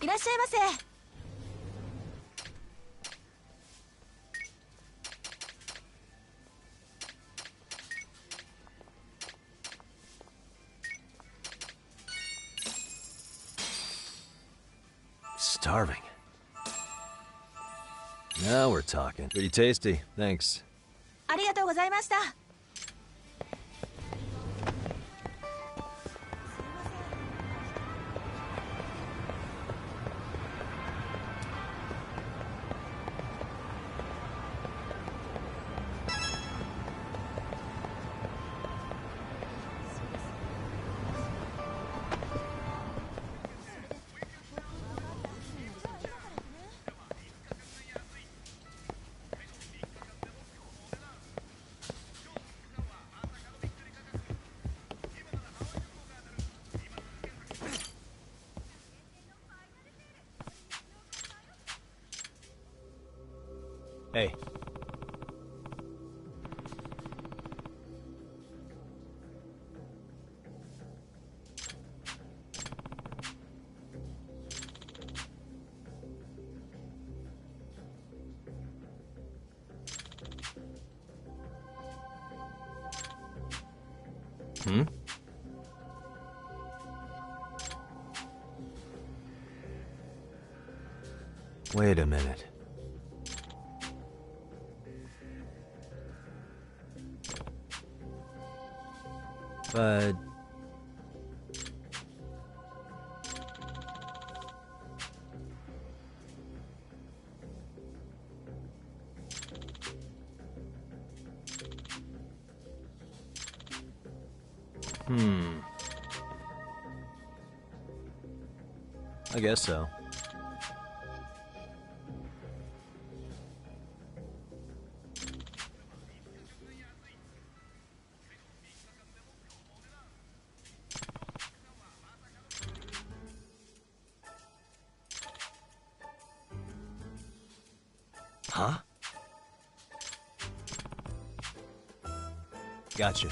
いらっしゃいませ。Starving. Now we're talking. Pretty tasty, thanks. ありがとうございました。Hey. Hmm? Wait a minute. But... I guess so. Huh? Gotcha.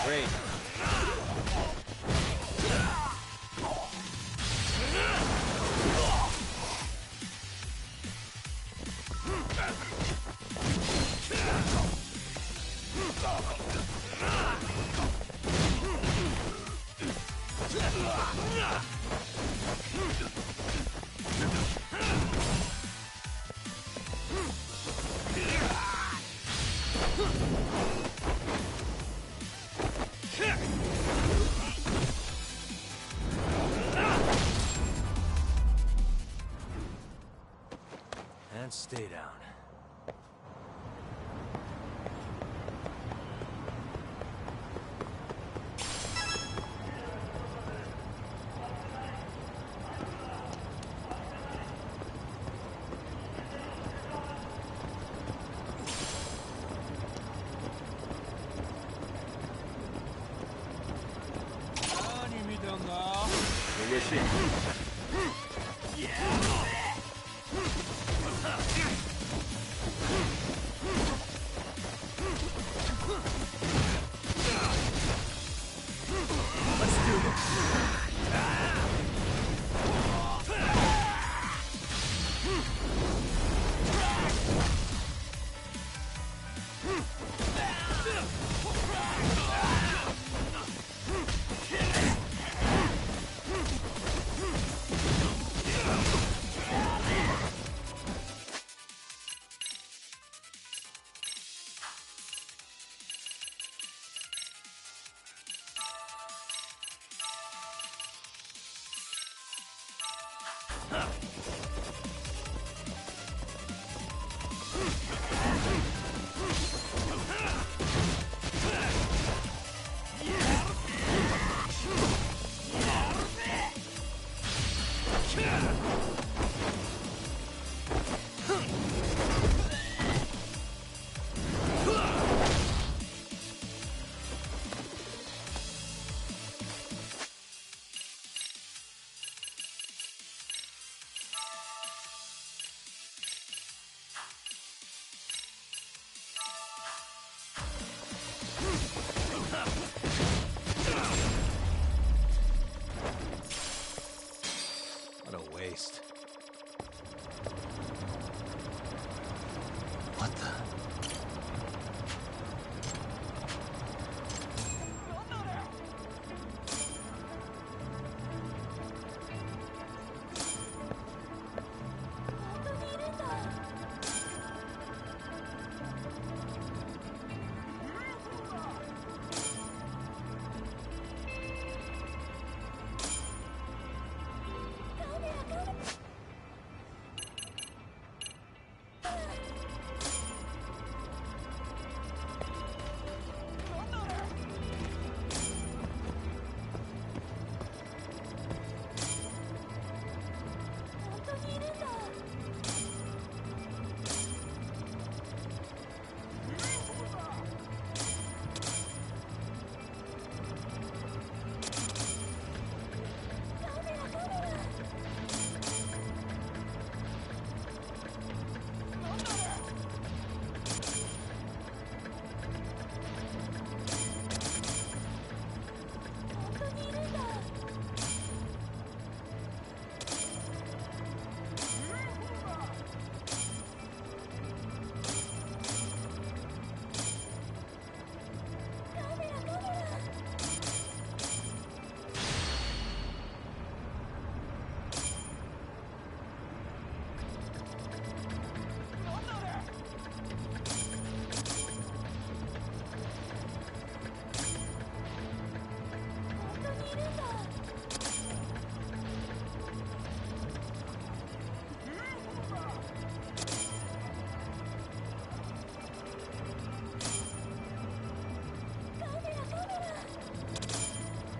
Great. And stay down. What a waste. What the?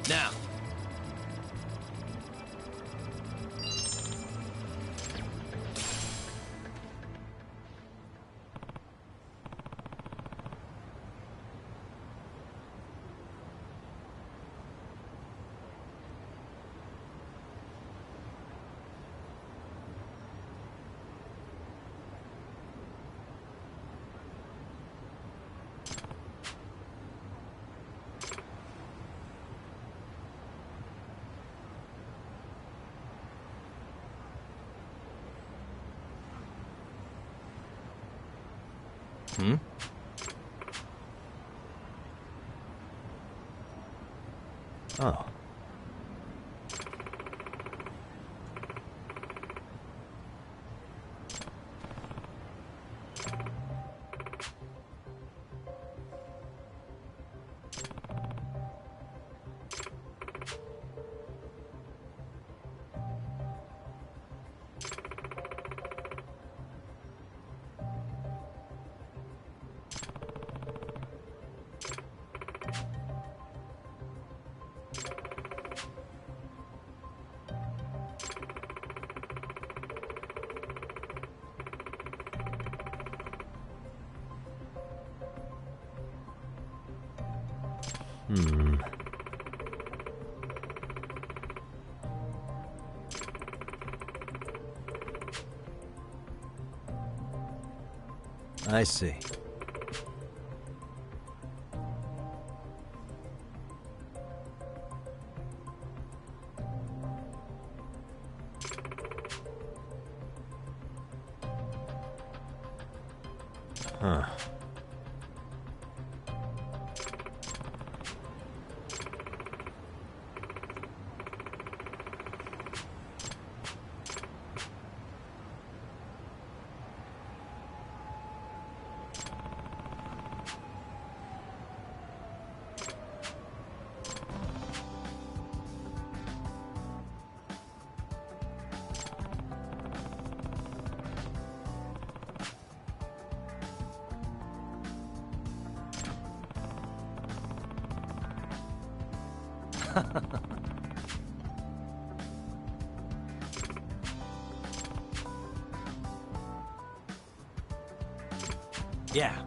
Now. Hmm? Oh. Hmm. I see. Huh. Yeah.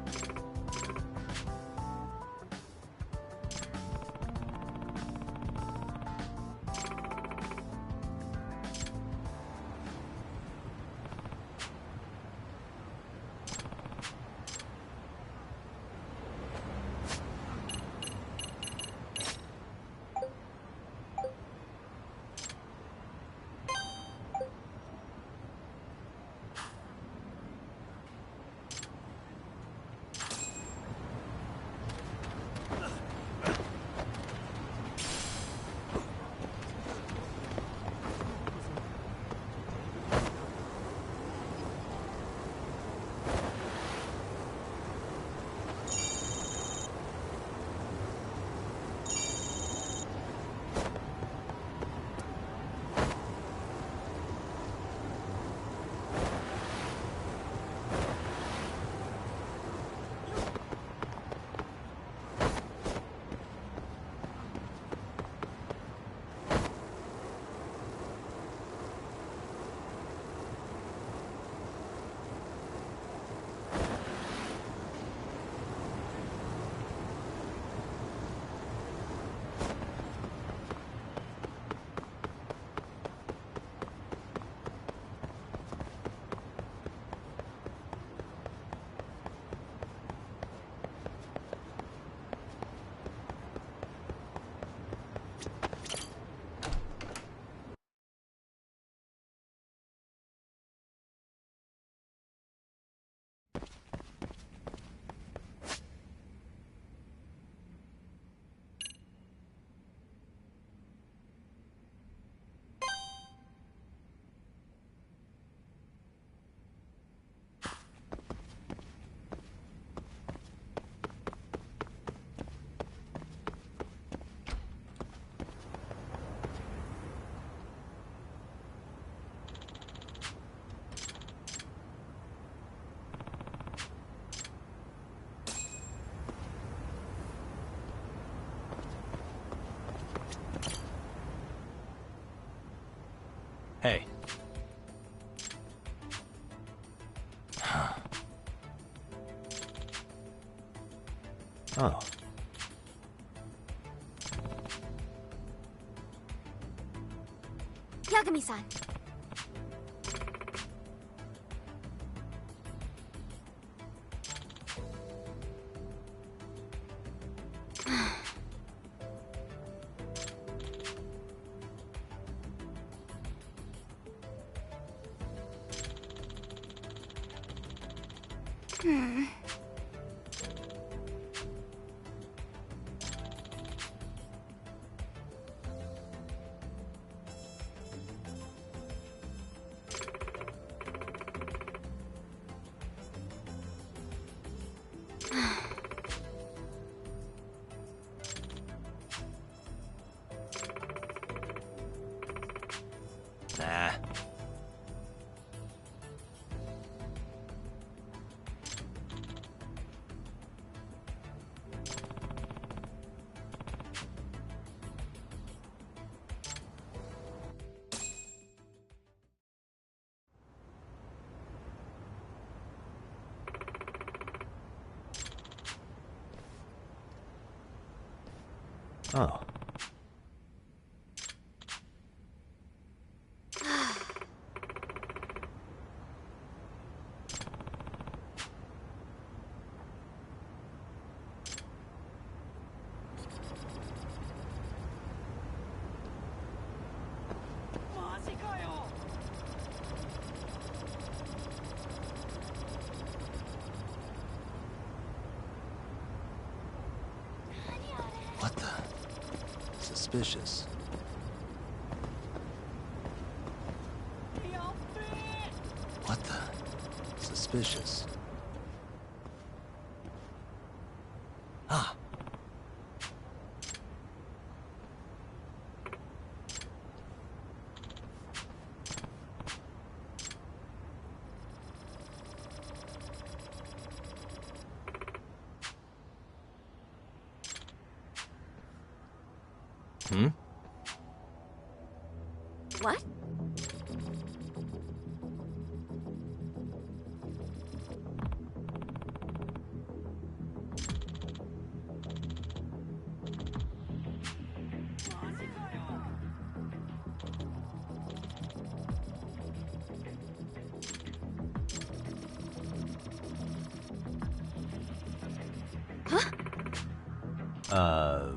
Hey. Oh. Yagami-san. Nah. Oh. What the? Suspicious. What the? Suspicious. Ah. Hmm? What? Huh?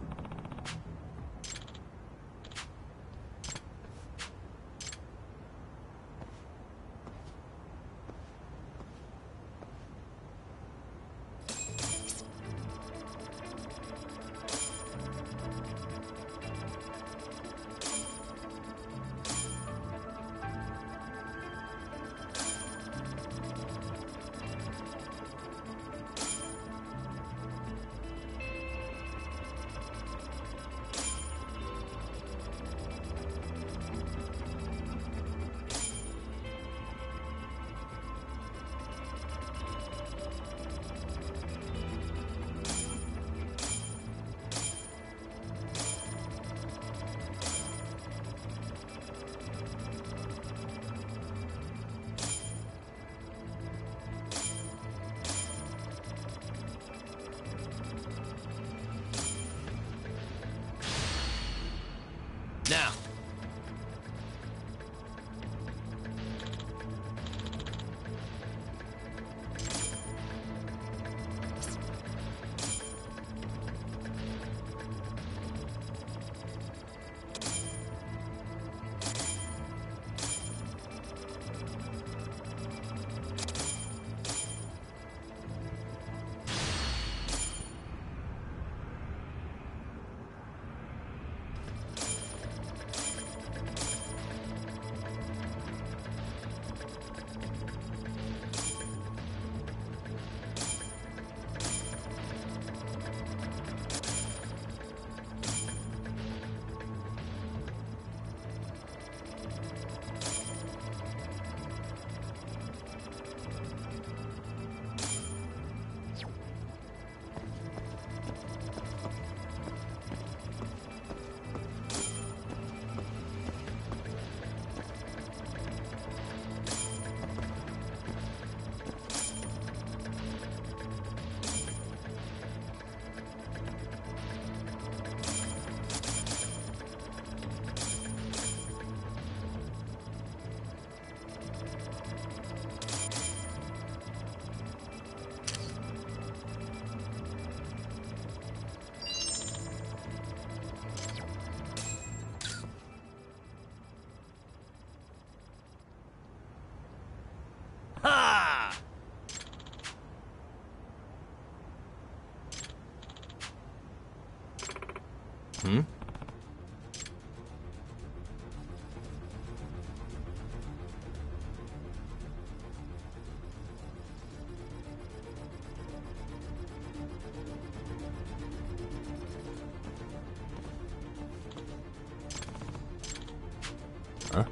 Hmm? Huh?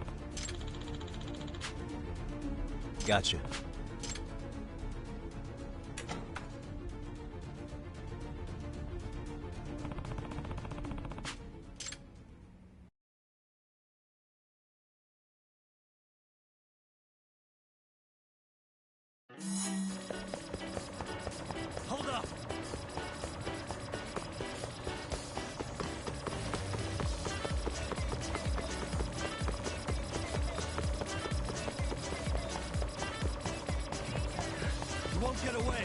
Gotcha. Hold up! You won't get away!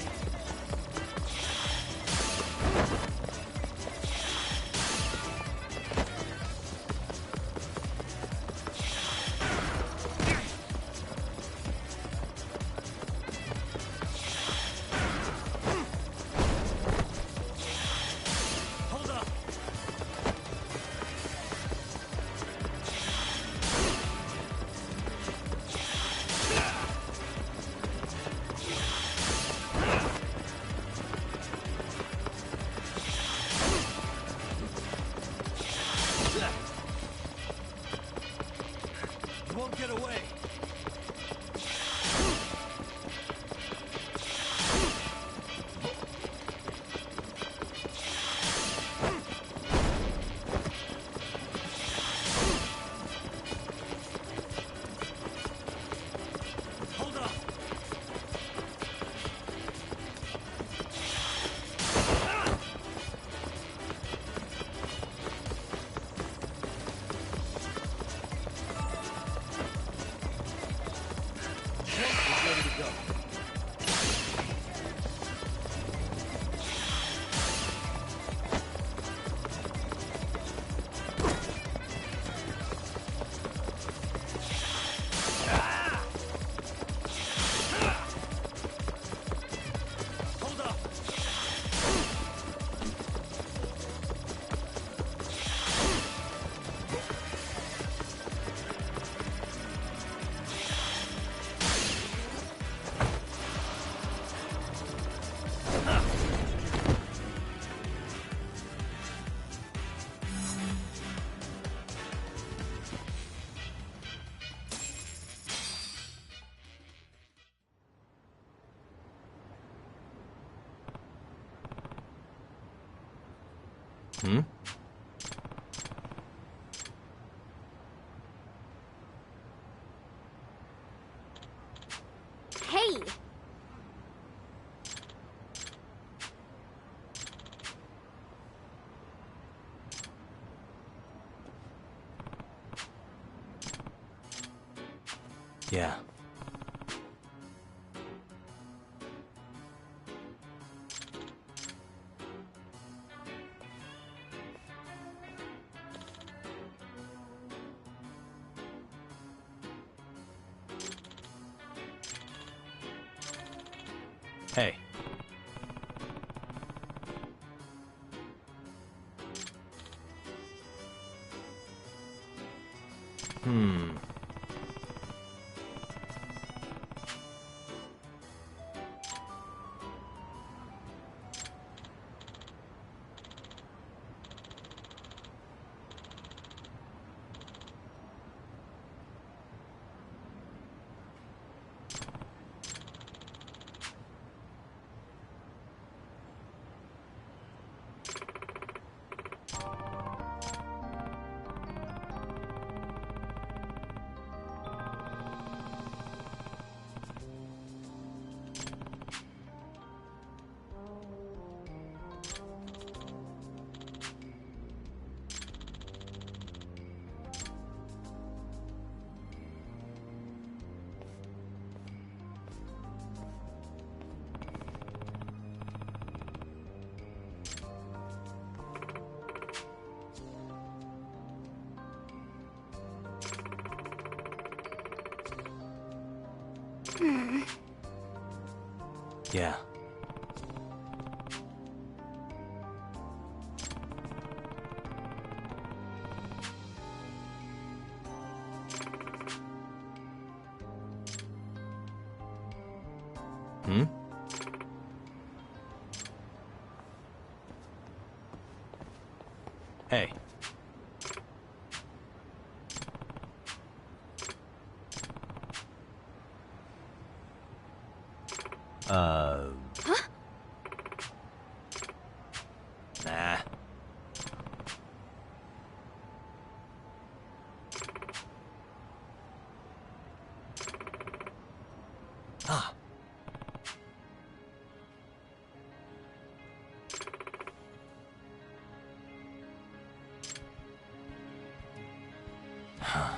Hold up! You won't get away! Hold up! It's ready to go. Hold up! Hmm? Hey! Yeah. Hey. Hmm. Yeah. Hmm? Hey. Huh? Nah. Ah. Huh.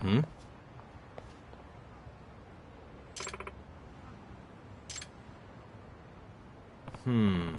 Hmm? Hmm.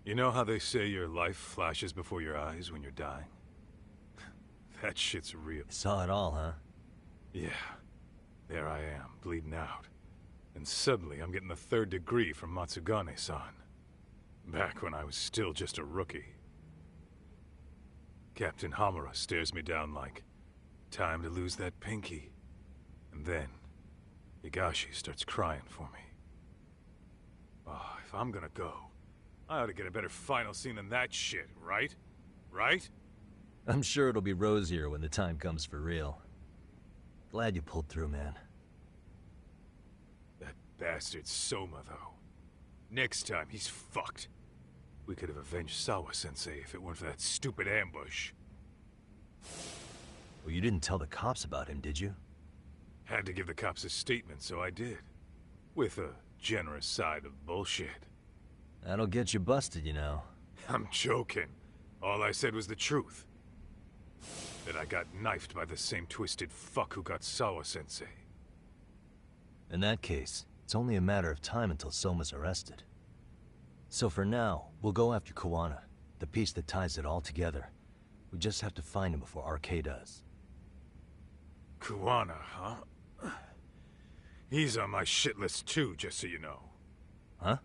You know how they say your life flashes before your eyes when you're dying? That shit's real. You saw it all, huh? Yeah. There I am, bleeding out. And suddenly I'm getting the 3rd degree from Matsugane-san. Back when I was still just a rookie. Captain Hamura stares me down like, time to lose that pinky. And then, Higashi starts crying for me. Oh, if I'm gonna go, I ought to get a better final scene than that shit, right? Right? I'm sure it'll be rosier when the time comes for real. Glad you pulled through, man. That bastard Soma, though. Next time, he's fucked. We could have avenged Sawa-sensei if it weren't for that stupid ambush. Well, you didn't tell the cops about him, did you? Had to give the cops a statement, so I did. With a generous side of bullshit. That'll get you busted, you know. I'm joking. All I said was the truth. That I got knifed by the same twisted fuck who got Sawa-sensei. In that case, it's only a matter of time until Soma's arrested. So for now, we'll go after Kuwana, the piece that ties it all together. We just have to find him before RK does. Kuwana, huh? He's on my shit list too, just so you know. Huh?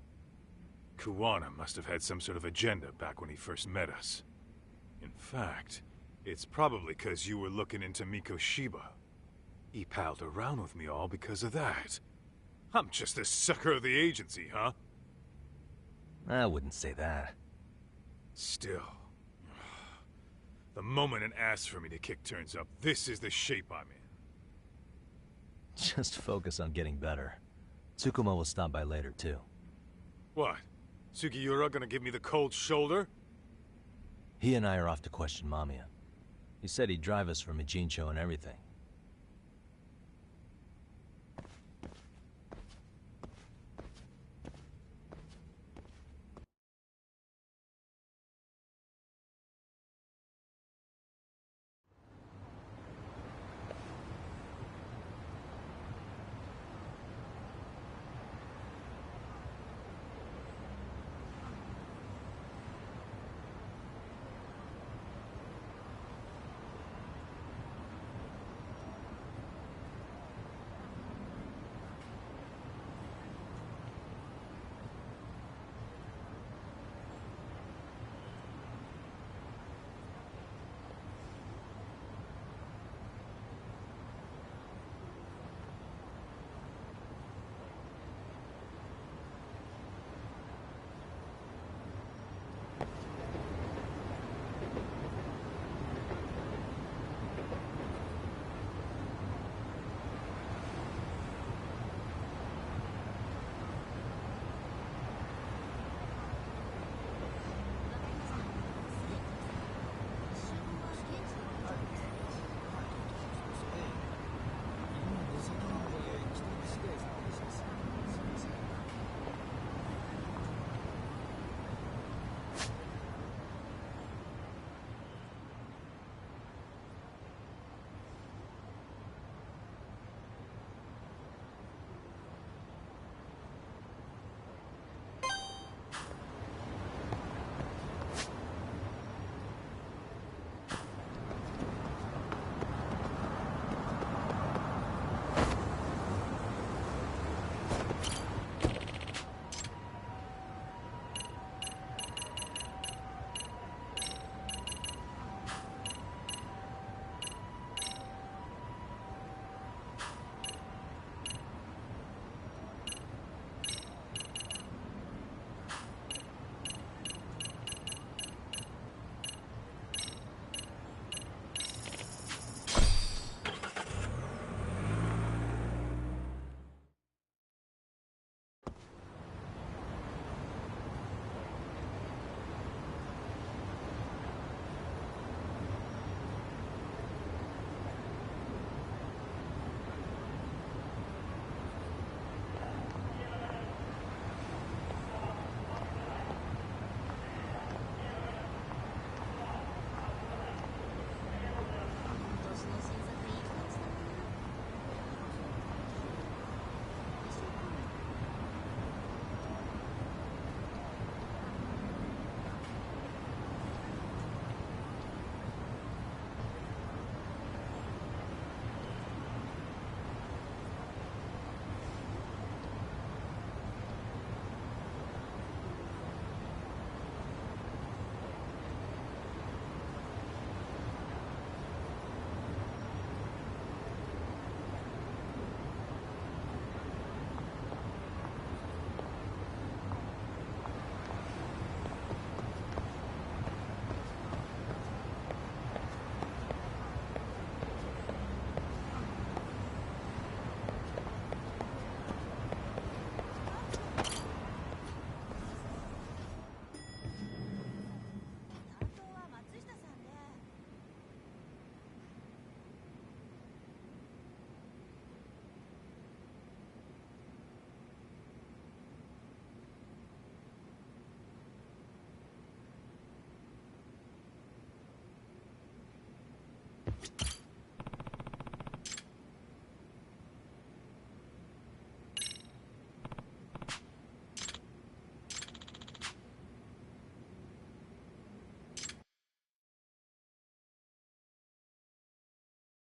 Kuwana must have had some sort of agenda back when he first met us. In fact, it's probably because you were looking into Mikoshiba. He palled around with me all because of that. I'm just a sucker of the agency, huh? I wouldn't say that. Still. The moment an ass for me to kick turns up, this is the shape I'm in. Just focus on getting better. Tsukuma will stop by later, too. What? Sugiura gonna give me the cold shoulder? He and I are off to question Mamiya. He said he'd drive us from Ijincho and everything.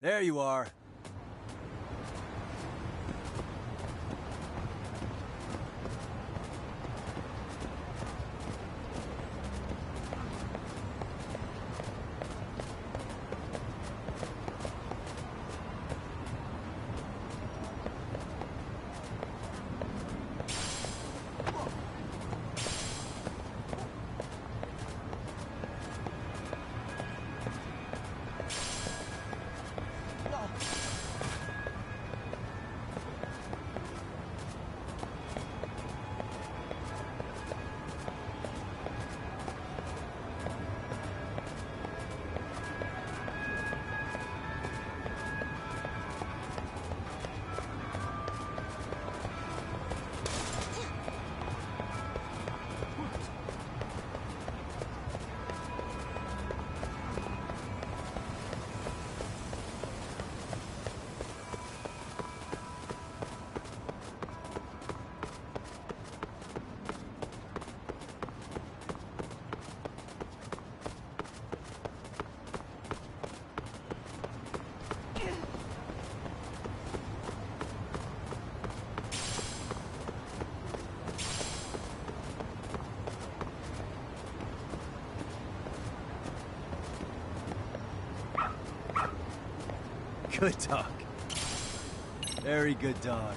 There you are. Good dog. Very good dog.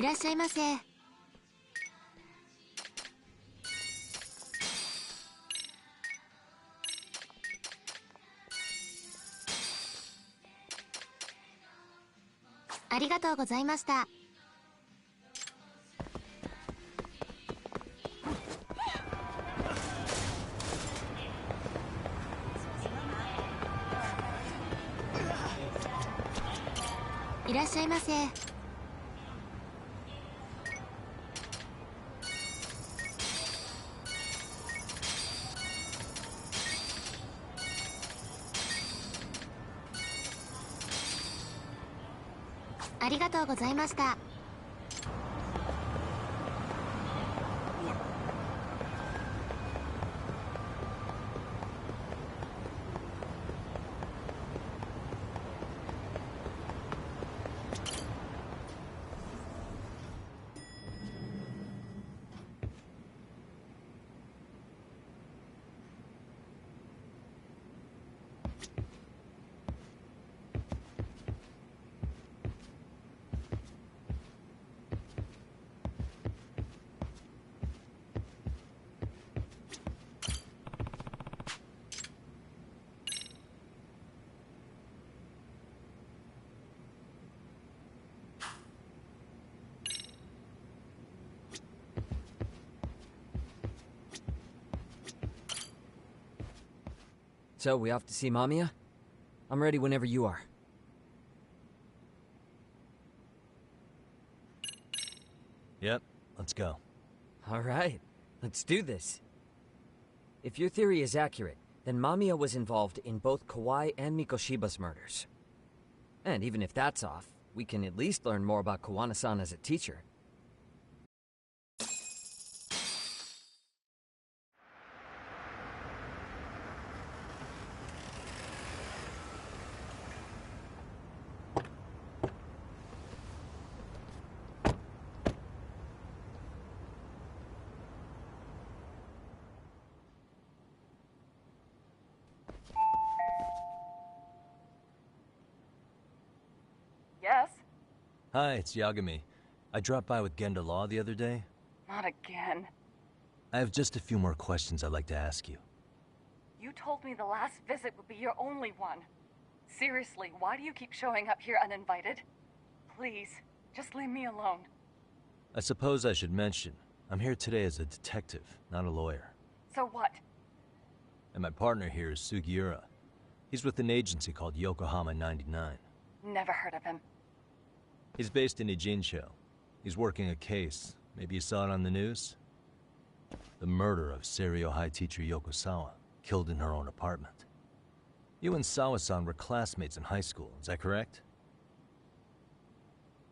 いらっしゃいませ。ありがとうございました。いらっしゃいませ。ありがとうございました。So, we off to see Mamiya? I'm ready whenever you are. Yep, let's go. Alright, let's do this. If your theory is accurate, then Mamiya was involved in both Kawai and Mikoshiba's murders. And even if that's off, we can at least learn more about Kawana-san as a teacher. Yes? Hi, it's Yagami. I dropped by with Genda Law the other day. Not again. I have just a few more questions I'd like to ask you. You told me the last visit would be your only one. Seriously, why do you keep showing up here uninvited? Please, just leave me alone. I suppose I should mention, I'm here today as a detective, not a lawyer. So what? And my partner here is Sugiura. He's with an agency called Yokohama 99. Never heard of him. He's based in Ijincho. He's working a case. Maybe you saw it on the news? The murder of Seiryo High teacher Yoko Sawa, killed in her own apartment. You and Sawa-san were classmates in high school, is that correct?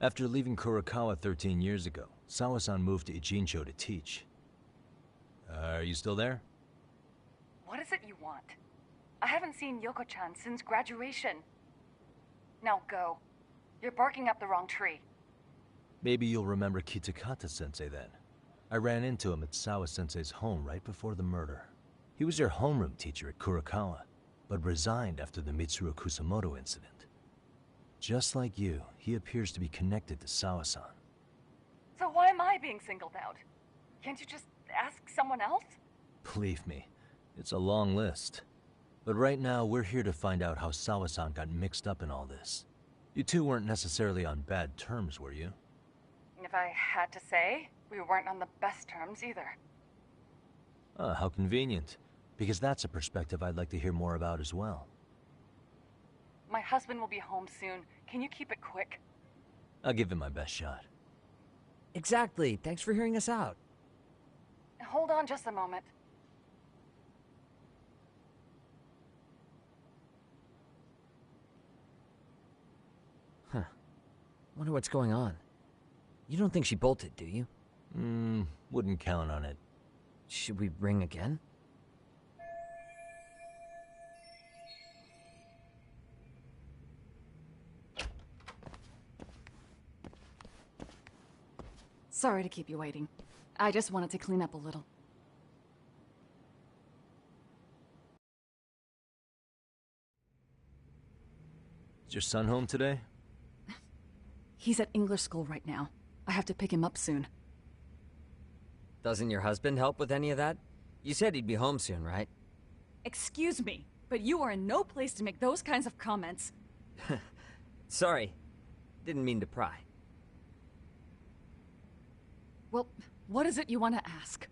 After leaving Kurokawa 13 years ago, Sawa-san moved to Ijincho to teach. Are you still there? What is it you want? I haven't seen Yoko-chan since graduation. Now go. You're barking up the wrong tree. Maybe you'll remember Kitakata-sensei then. I ran into him at Sawa-sensei's home right before the murder. He was your homeroom teacher at Kurokawa, but resigned after the Mitsuru Kusamoto incident. Just like you, he appears to be connected to Sawa-san. So why am I being singled out? Can't you just ask someone else? Believe me, it's a long list. But right now, we're here to find out how Sawa-san got mixed up in all this. You two weren't necessarily on bad terms, were you? If I had to say, we weren't on the best terms either. Ah, how convenient. Because that's a perspective I'd like to hear more about as well. My husband will be home soon. Can you keep it quick? I'll give it my best shot. Exactly. Thanks for hearing us out. Hold on just a moment. Huh. Wonder what's going on. You don't think she bolted, do you? Wouldn't count on it. Should we ring again? Sorry to keep you waiting. I just wanted to clean up a little. Is your son home today? He's at English school right now. I have to pick him up soon. Doesn't your husband help with any of that? You said he'd be home soon, right? Excuse me, but you are in no place to make those kinds of comments. Sorry. Didn't mean to pry. Well, what is it you want to ask?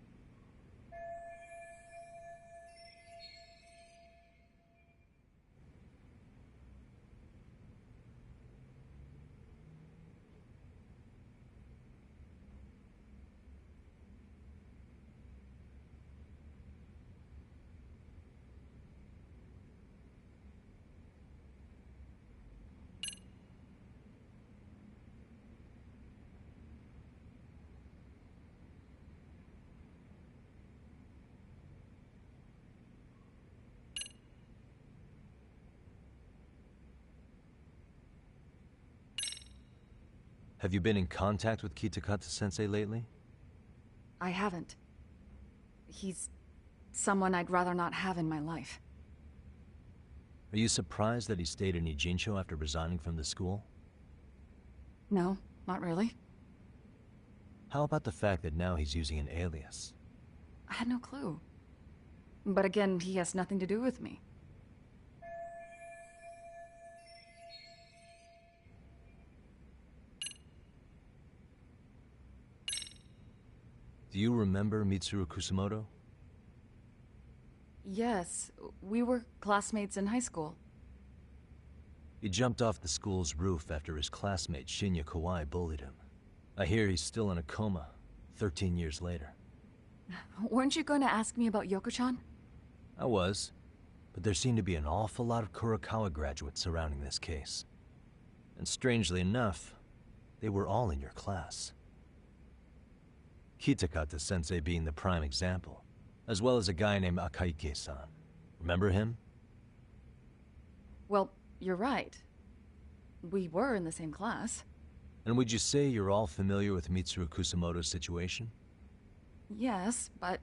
Have you been in contact with Kitakata-sensei lately? I haven't. He's someone I'd rather not have in my life. Are you surprised that he stayed in Ijincho after resigning from the school? No, not really. How about the fact that now he's using an alias? I had no clue. But again, he has nothing to do with me. Do you remember Mitsuru Kusumoto? Yes, we were classmates in high school. He jumped off the school's roof after his classmate Shinya Kawai bullied him. I hear he's still in a coma, 13 years later. Weren't you going to ask me about Yoko-chan? I was, but there seemed to be an awful lot of Kurokawa graduates surrounding this case. And strangely enough, they were all in your class. Kitakata-sensei being the prime example, as well as a guy named Akaike-san. Remember him? Well, you're right. We were in the same class. And would you say you're all familiar with Mitsuru Kusumoto's situation? Yes, but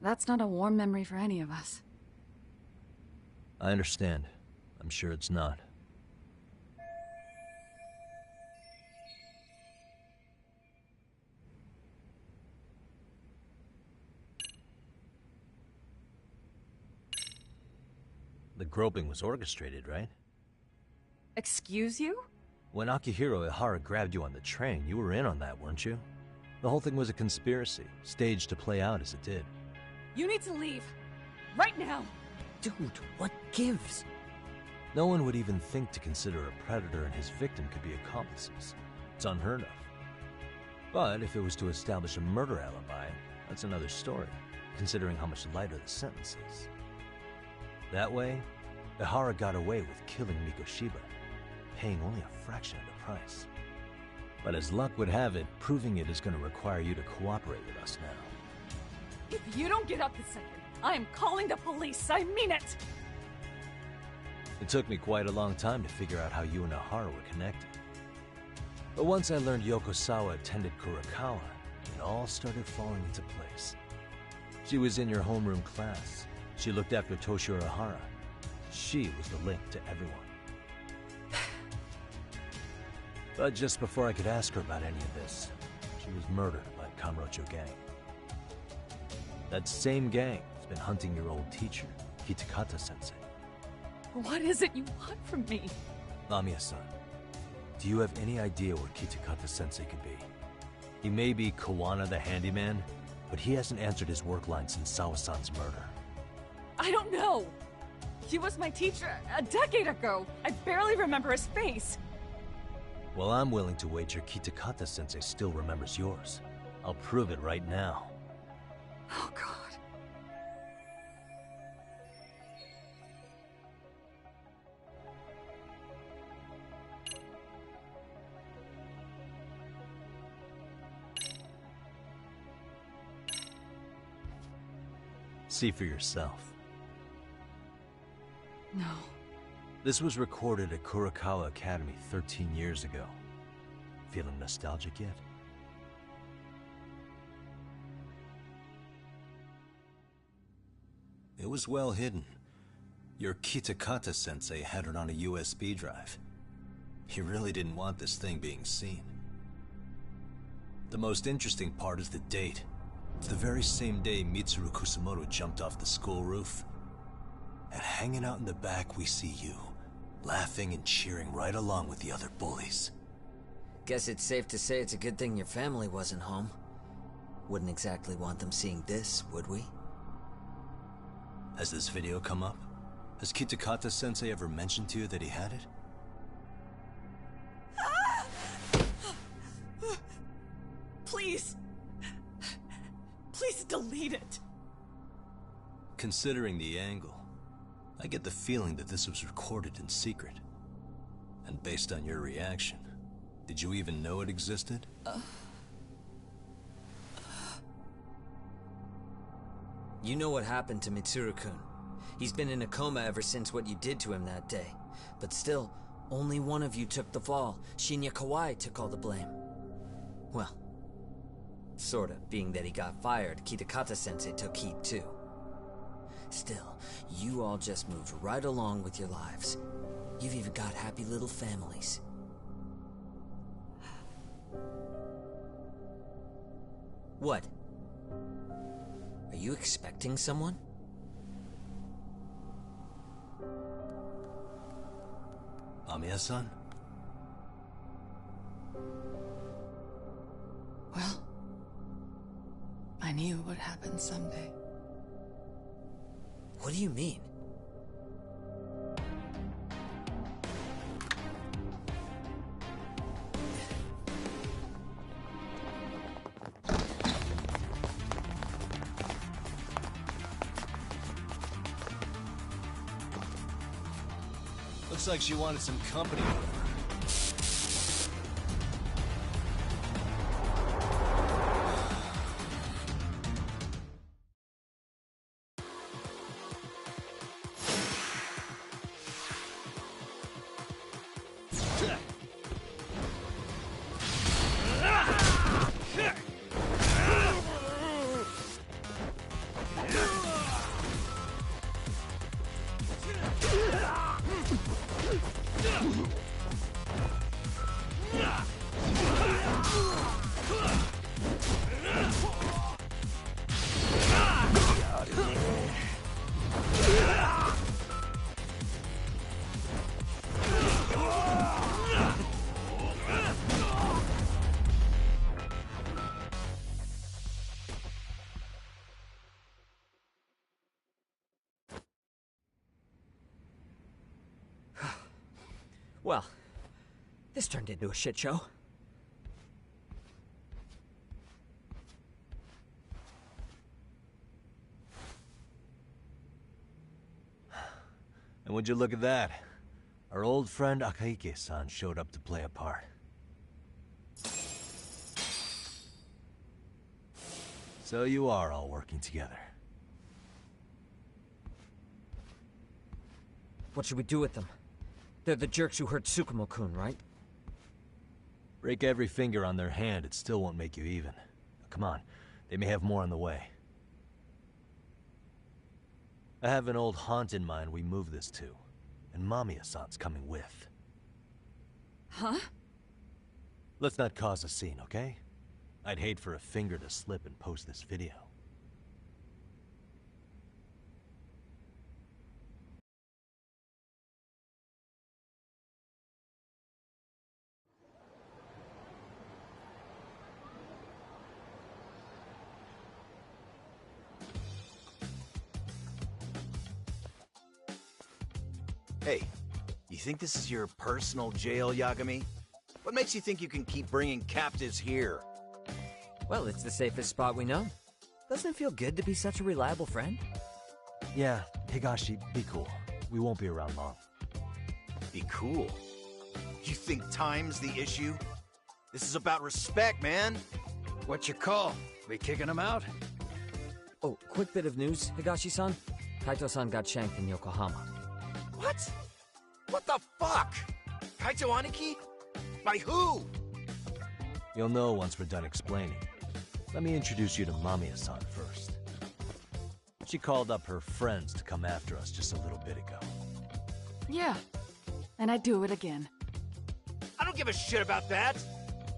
that's not a warm memory for any of us. I understand. I'm sure it's not. The groping was orchestrated, right? Excuse you? When Akihiro Ihara grabbed you on the train, you were in on that, weren't you? The whole thing was a conspiracy, staged to play out as it did. You need to leave. Right now. Dude, what gives? No one would even think to consider a predator and his victim could be accomplices. It's unheard of. But if it was to establish a murder alibi, that's another story, considering how much lighter the sentence is. That way, Ihara got away with killing Mikoshiba, paying only a fraction of the price. But as luck would have it, proving it is going to require you to cooperate with us now. If you don't get up this second, I am calling the police. I mean it! It took me quite a long time to figure out how you and Ihara were connected. But once I learned Yokosawa attended Kurokawa, it all started falling into place. She was in your homeroom class. She looked after Toshiro Ihara. She was the link to everyone. But just before I could ask her about any of this, she was murdered by the Kamurocho gang. That same gang has been hunting your old teacher, Kitakata-sensei. What is it you want from me? Lamia-san, do you have any idea where Kitakata-sensei could be? He may be Kawana the handyman, but he hasn't answered his work line since Sawa-san's murder. I don't know. He was my teacher a decade ago. I barely remember his face. Well, I'm willing to wager Kitakata-sensei still remembers yours. I'll prove it right now. Oh, God. See for yourself. No. This was recorded at Kurokawa Academy 13 years ago. Feeling nostalgic yet? It was well hidden. Your Kitakata-sensei had it on a USB drive. He really didn't want this thing being seen. The most interesting part is the date. It's the very same day Mitsuru Kusumoto jumped off the school roof. And hanging out in the back, we see you, laughing and cheering right along with the other bullies. Guess it's safe to say it's a good thing your family wasn't home. Wouldn't exactly want them seeing this, would we? Has this video come up? Has Kitakata-sensei ever mentioned to you that he had it? Please. Please delete it. Considering the angle, I get the feeling that this was recorded in secret. And based on your reaction, did you even know it existed? You know what happened to Mitsuru-kun. He's been in a coma ever since what you did to him that day. But still, only one of you took the fall. Shinya Kawai took all the blame. Well, sorta, being that he got fired, Kitakata-sensei took heat too. Still, you all just moved right along with your lives. You've even got happy little families. What? Are you expecting someone? Amiya-san? Well, I knew it would happen someday. What do you mean? Looks like she wanted some company with her. Well, this turned into a shit show. And would you look at that? Our old friend Akahike-san showed up to play a part. So you are all working together. What should we do with them? They're the jerks who hurt Tsukumo-kun, right? Break every finger on their hand, it still won't make you even. Come on, they may have more on the way. I have an old haunt in mind we move this to, and Mamiya-san's coming with. Huh? Let's not cause a scene, okay? I'd hate for a finger to slip and post this video. Hey, you think this is your personal jail, Yagami? What makes you think you can keep bringing captives here? Well, it's the safest spot we know. Doesn't it feel good to be such a reliable friend? Yeah, Higashi, be cool. We won't be around long. Be cool? You think time's the issue? This is about respect, man. What you call? We kicking him out? Oh, quick bit of news, Higashi-san. Kaito-san got shanked in Yokohama. What? What the fuck? Kaito Aniki? By who? You'll know once we're done explaining. Let me introduce you to Mamiya-san first. She called up her friends to come after us just a little bit ago. Yeah, and I'd do it again. I don't give a shit about that.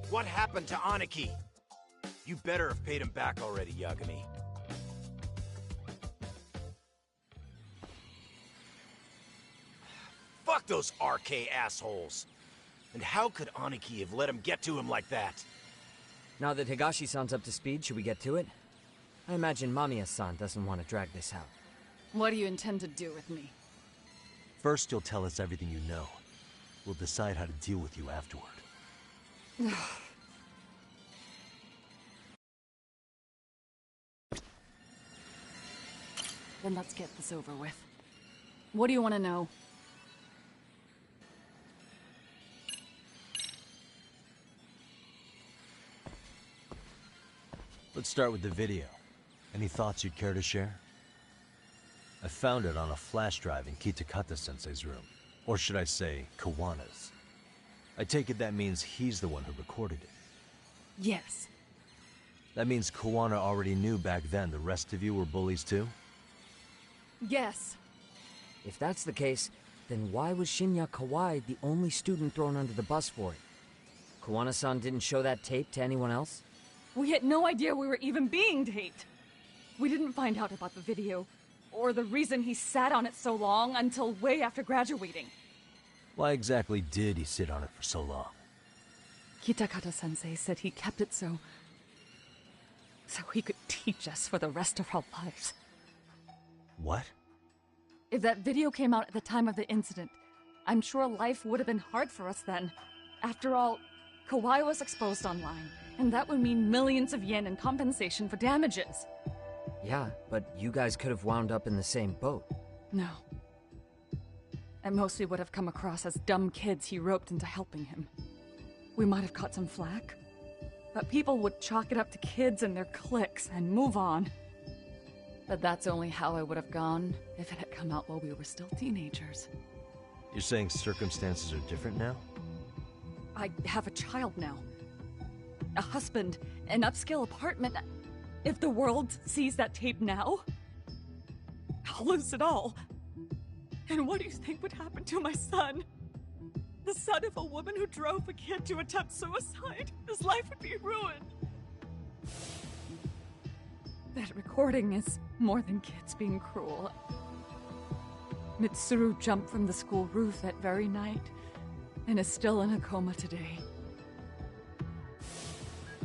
What happened to Aniki? You better have paid him back already, Yagami. Fuck those RK assholes! And how could Aniki have let him get to him like that? Now that Higashi-san's up to speed, should we get to it? I imagine Mamiya-san doesn't want to drag this out. What do you intend to do with me? First, you'll tell us everything you know. We'll decide how to deal with you afterward. Then let's get this over with. What do you want to know? Let's start with the video. Any thoughts you'd care to share? I found it on a flash drive in Kitakata-sensei's room. Or should I say, Kawana's. I take it that means he's the one who recorded it. Yes. That means Kawana already knew back then the rest of you were bullies too? Yes. If that's the case, then why was Shinya Kawai the only student thrown under the bus for it? Kawana-san didn't show that tape to anyone else? We had no idea we were even being taped. We didn't find out about the video, or the reason he sat on it so long until way after graduating. Why exactly did he sit on it for so long? Kitakata-sensei said he kept it so he could teach us for the rest of our lives. What? If that video came out at the time of the incident, I'm sure life would have been hard for us then. After all, Kawai was exposed online, and that would mean millions of yen in compensation for damages. Yeah, but you guys could have wound up in the same boat. No. At most, we would have come across as dumb kids he roped into helping him. We might have caught some flack, but people would chalk it up to kids and their cliques and move on. But that's only how I would have gone if it had come out while we were still teenagers. You're saying circumstances are different now? I have a child now. A husband, an upscale apartment. If the world sees that tape now, I'll lose it all. And what do you think would happen to my son? The son of a woman who drove a kid to attempt suicide. His life would be ruined. That recording is more than kids being cruel. Mitsuru jumped from the school roof that very night and is still in a coma today.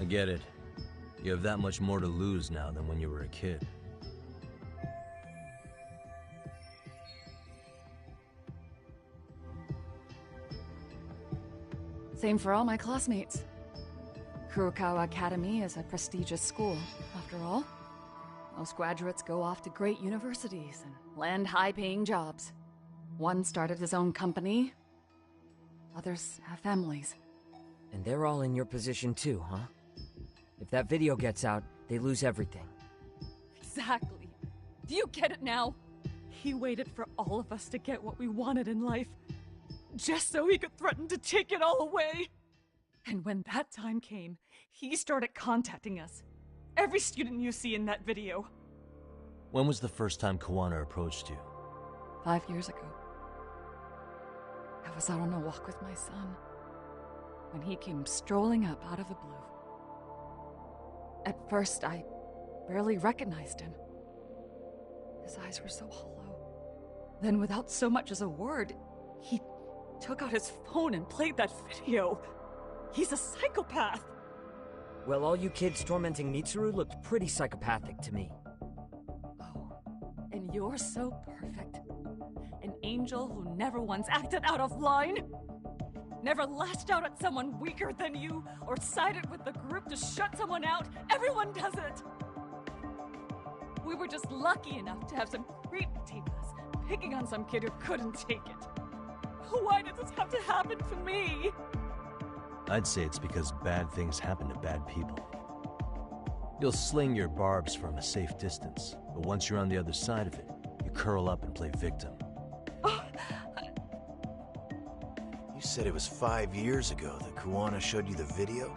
I get it. You have that much more to lose now than when you were a kid. Same for all my classmates. Kurokawa Academy is a prestigious school, after all. Most graduates go off to great universities and land high-paying jobs. One started his own company. Others have families. And they're all in your position too, huh? If that video gets out, they lose everything. Exactly. Do you get it now? He waited for all of us to get what we wanted in life, just so he could threaten to take it all away. And when that time came, he started contacting us. Every student you see in that video. When was the first time Kawana approached you? 5 years ago. I was out on a walk with my son, when he came strolling up out of the blue. At first, I barely recognized him. His eyes were so hollow. Then, without so much as a word, he took out his phone and played that video. He's a psychopath! Well, all you kids tormenting Mitsuru looked pretty psychopathic to me. Oh, and you're so perfect. An angel who never once acted out of line. Never lashed out at someone weaker than you, or sided with the group to shut someone out. Everyone does it! We were just lucky enough to have some creep tape us, picking on some kid who couldn't take it. Why did this have to happen to me? I'd say it's because bad things happen to bad people. You'll sling your barbs from a safe distance, but once you're on the other side of it, you curl up and play victim. You said it was 5 years ago that Kawana showed you the video?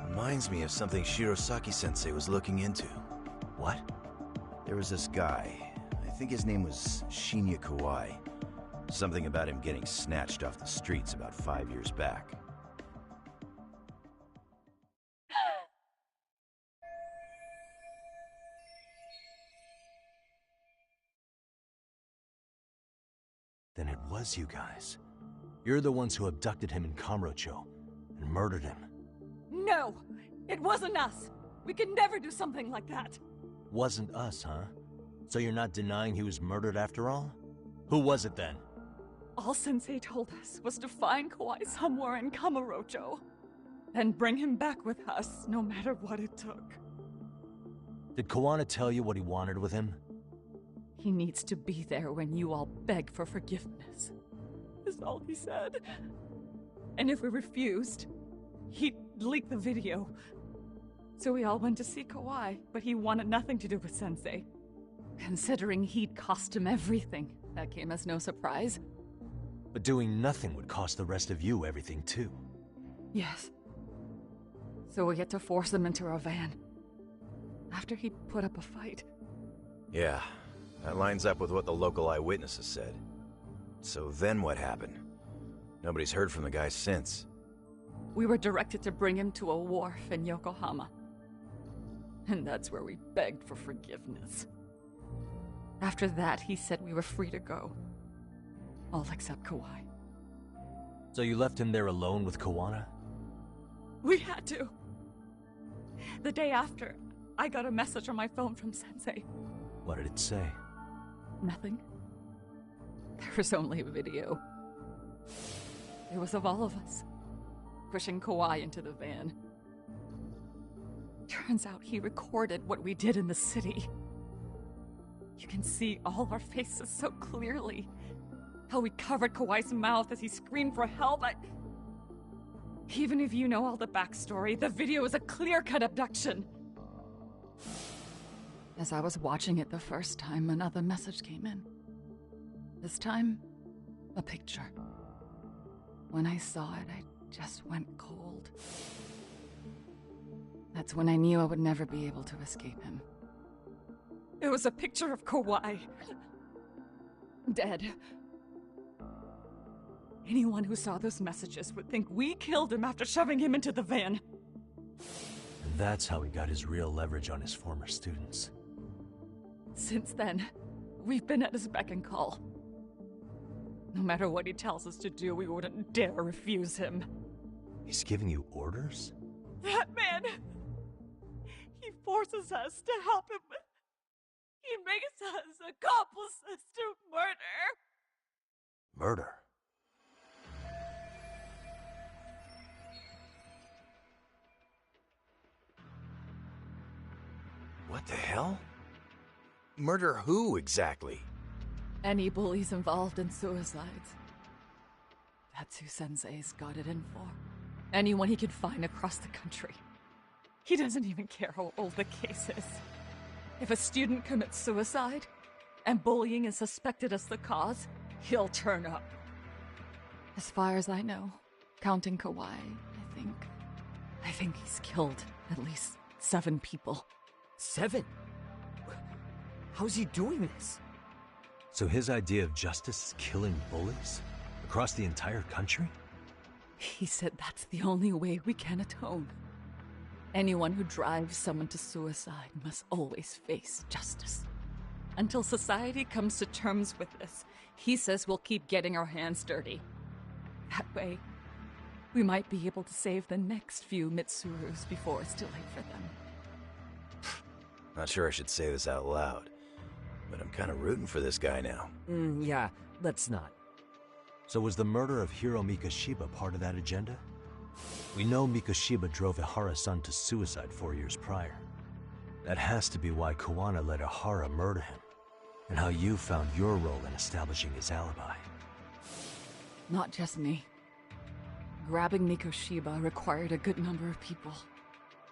Reminds me of something Shirosaki-sensei was looking into. What? There was this guy. I think his name was Shinya Kawai. Something about him getting snatched off the streets about 5 years back. Then it was you guys. You're the ones who abducted him in Kamurocho and murdered him. No! It wasn't us! We could never do something like that! Wasn't us, huh? So you're not denying he was murdered after all? Who was it then? All Sensei told us was to find Kawai somewhere in Kamurocho, and bring him back with us, no matter what it took. Did Kawana tell you what he wanted with him? He needs to be there when you all beg for forgiveness, is all he said. And if we refused, he'd leak the video. So we all went to see Kawai, but he wanted nothing to do with Sensei. Considering he'd cost him everything, that came as no surprise. But doing nothing would cost the rest of you everything too. Yes. So we had to force him into our van. After he'd put up a fight. Yeah, that lines up with what the local eyewitnesses said. So then what happened? Nobody's heard from the guy since. We were directed to bring him to a wharf in Yokohama. And that's where we begged for forgiveness. After that, he said we were free to go. All except Kawai. So you left him there alone with Kawana? We had to. The day after, I got a message on my phone from Sensei. What did it say? Nothing. There was only a video. It was of all of us, pushing Kawai into the van. Turns out he recorded what we did in the city. You can see all our faces so clearly. How we covered Kawai's mouth as he screamed for help. Even if you know all the backstory, the video is a clear-cut abduction. As I was watching it the first time, another message came in. This time, a picture. When I saw it, I just went cold. That's when I knew I would never be able to escape him. It was a picture of Kawai. Dead. Anyone who saw those messages would think we killed him after shoving him into the van. And that's how he got his real leverage on his former students. Since then, we've been at his beck and call. No matter what he tells us to do, we wouldn't dare refuse him. He's giving you orders? That man! He forces us to help him. He makes us accomplices to murder. Murder? What the hell? Murder who, exactly? Any bullies involved in suicides. That's who Sensei's got it in for. Anyone he can find across the country. He doesn't even care how old the case is. If a student commits suicide, and bullying is suspected as the cause, he'll turn up. As far as I know, counting Kawai, I think he's killed at least 7 people. 7? How's he doing this? So his idea of justice is killing bullies? Across the entire country? He said that's the only way we can atone. Anyone who drives someone to suicide must always face justice. Until society comes to terms with this, he says we'll keep getting our hands dirty. That way, we might be able to save the next few Mitsurus before it's too late for them. Not sure I should say this out loud, but I'm kind of rooting for this guy now. Yeah, let's not. So was the murder of Hiro Mikoshiba part of that agenda? We know Mikoshiba drove Ihara-san to suicide 4 years prior. That has to be why Kawana let Ihara murder him, and how you found your role in establishing his alibi. Not just me. Grabbing Mikoshiba required a good number of people.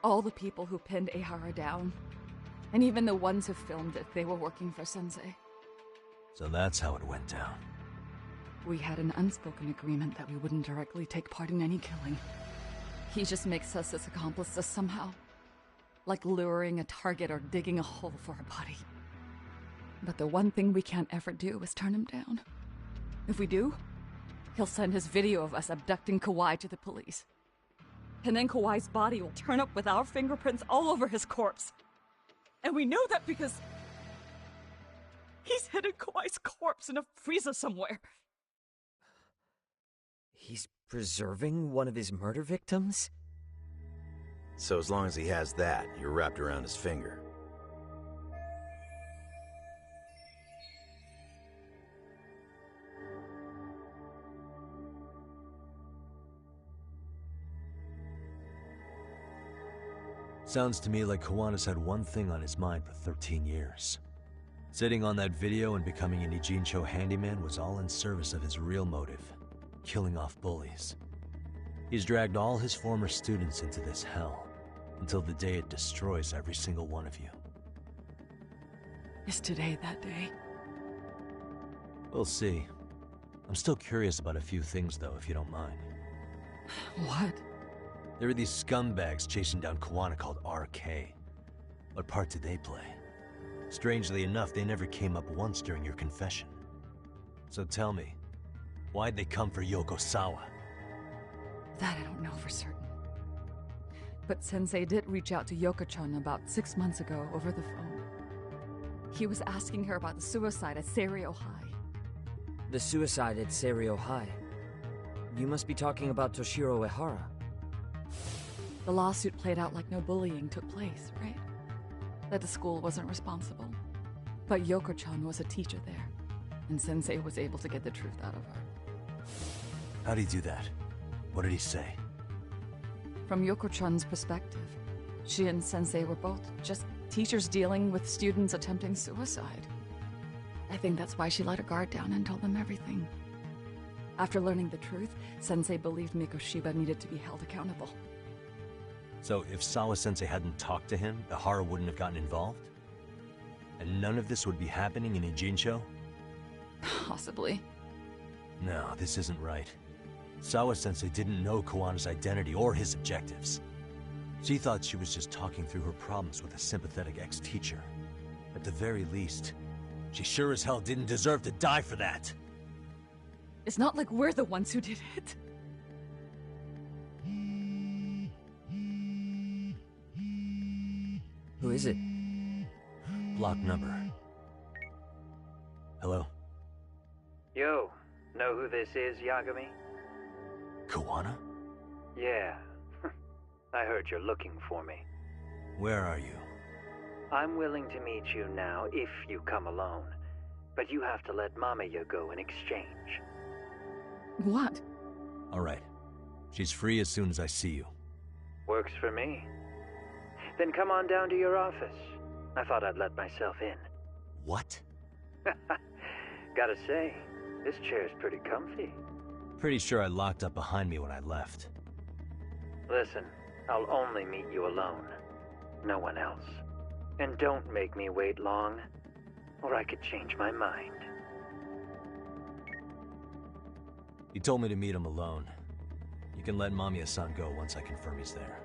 All the people who pinned Ihara down. And even the ones who filmed it, they were working for Sensei. So that's how it went down. We had an unspoken agreement that we wouldn't directly take part in any killing. He just makes us his accomplices somehow. Like luring a target or digging a hole for a body. But the one thing we can't ever do is turn him down. If we do, he'll send his video of us abducting Kawai to the police. And then Kawai's body will turn up with our fingerprints all over his corpse. And we know that because he's hidden Kawai's corpse in a freezer somewhere. He's preserving one of his murder victims? So as long as he has that, you're wrapped around his finger. Sounds to me like Kiwanis had one thing on his mind for 13 years. Sitting on that video and becoming an Ijincho handyman was all in service of his real motive, killing off bullies. He's dragged all his former students into this hell, until the day it destroys every single one of you. Is today that day? We'll see. I'm still curious about a few things though, if you don't mind. What? There are these scumbags chasing down Kiwana called RK. What part did they play? Strangely enough, they never came up once during your confession. So tell me, why'd they come for Yokosawa? That I don't know for certain. But Sensei did reach out to Yoko-chan about 6 months ago over the phone. He was asking her about the suicide at Seiryo High. The suicide at Seiryo High? You must be talking about Toshiro Ehara. The lawsuit played out like no bullying took place, right? That the school wasn't responsible. But Yoko-chan was a teacher there, and Sensei was able to get the truth out of her. How'd he do that? What did he say? From Yoko-chan's perspective, she and Sensei were both just teachers dealing with students attempting suicide. I think that's why she let her guard down and told them everything. After learning the truth, Sensei believed Mikoshiba needed to be held accountable. So if Sawa-sensei hadn't talked to him, Ehara wouldn't have gotten involved? And none of this would be happening in Ijincho? Possibly. No, this isn't right. Sawa-sensei didn't know Kiwana's identity or his objectives. She thought she was just talking through her problems with a sympathetic ex-teacher. At the very least, she sure as hell didn't deserve to die for that! It's not like we're the ones who did it. Who is it? Block number. Hello? Yo, know who this is, Yagami? Kiwana? Yeah. I heard you're looking for me. Where are you? I'm willing to meet you now if you come alone. But you have to let Mamiya go in exchange. What? Alright. She's free as soon as I see you. Works for me. Then come on down to your office. I thought I'd let myself in. What? Gotta say, this chair's pretty comfy. Pretty sure I locked up behind me when I left. Listen, I'll only meet you alone. No one else. And don't make me wait long, or I could change my mind. He told me to meet him alone. You can let Mamiya-san go once I confirm he's there.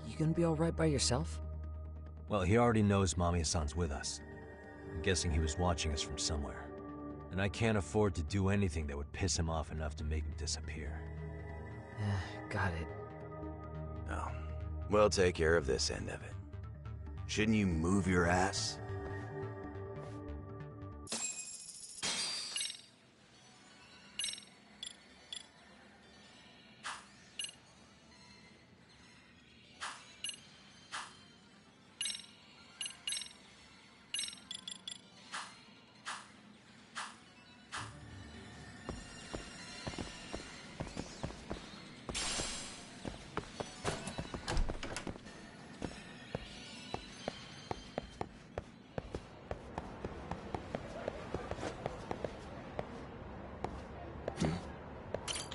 You gonna be alright by yourself? Well, he already knows Mamiya-san's with us. I'm guessing he was watching us from somewhere. And I can't afford to do anything that would piss him off enough to make him disappear. Got it. Oh, we'll take care of this end of it. Shouldn't you move your ass?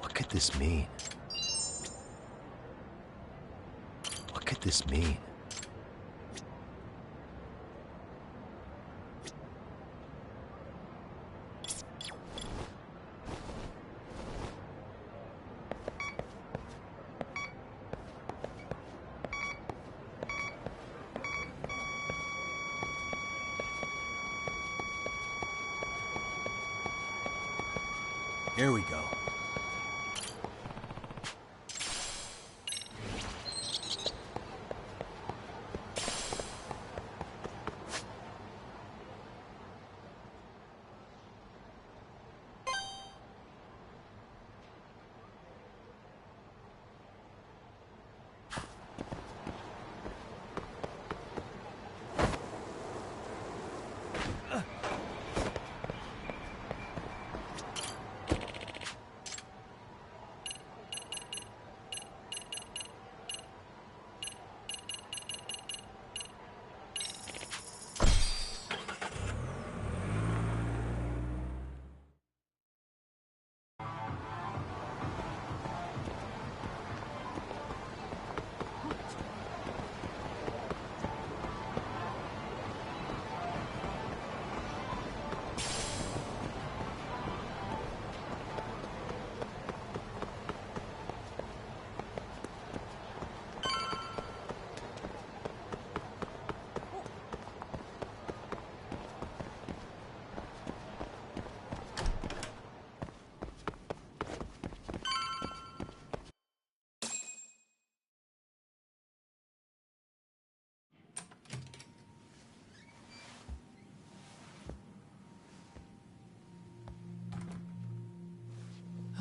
What could this mean? What could this mean? Here we go.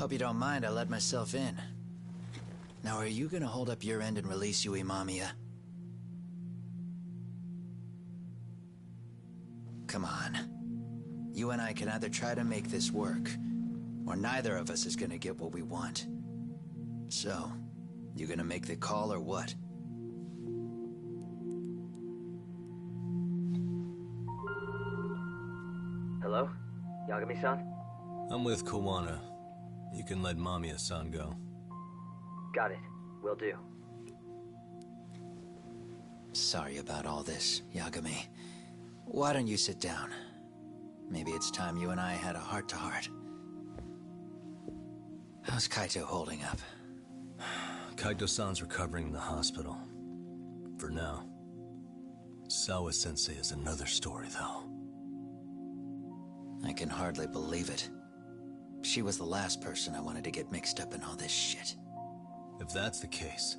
Hope you don't mind I let myself in. Now, are you gonna hold up your end and release Yui Mamiya? Come on. You and I can either try to make this work, or neither of us is gonna get what we want. So, you gonna make the call or what? Hello? Yagami-san? I'm with Kawana. You can let Mamiya-san go. Got it. Will do. Sorry about all this, Yagami. Why don't you sit down? Maybe it's time you and I had a heart-to-heart. How's Kaito holding up? Kaito-san's recovering in the hospital. For now. Sawa-sensei is another story, though. I can hardly believe it. She was the last person I wanted to get mixed up in all this shit. If that's the case,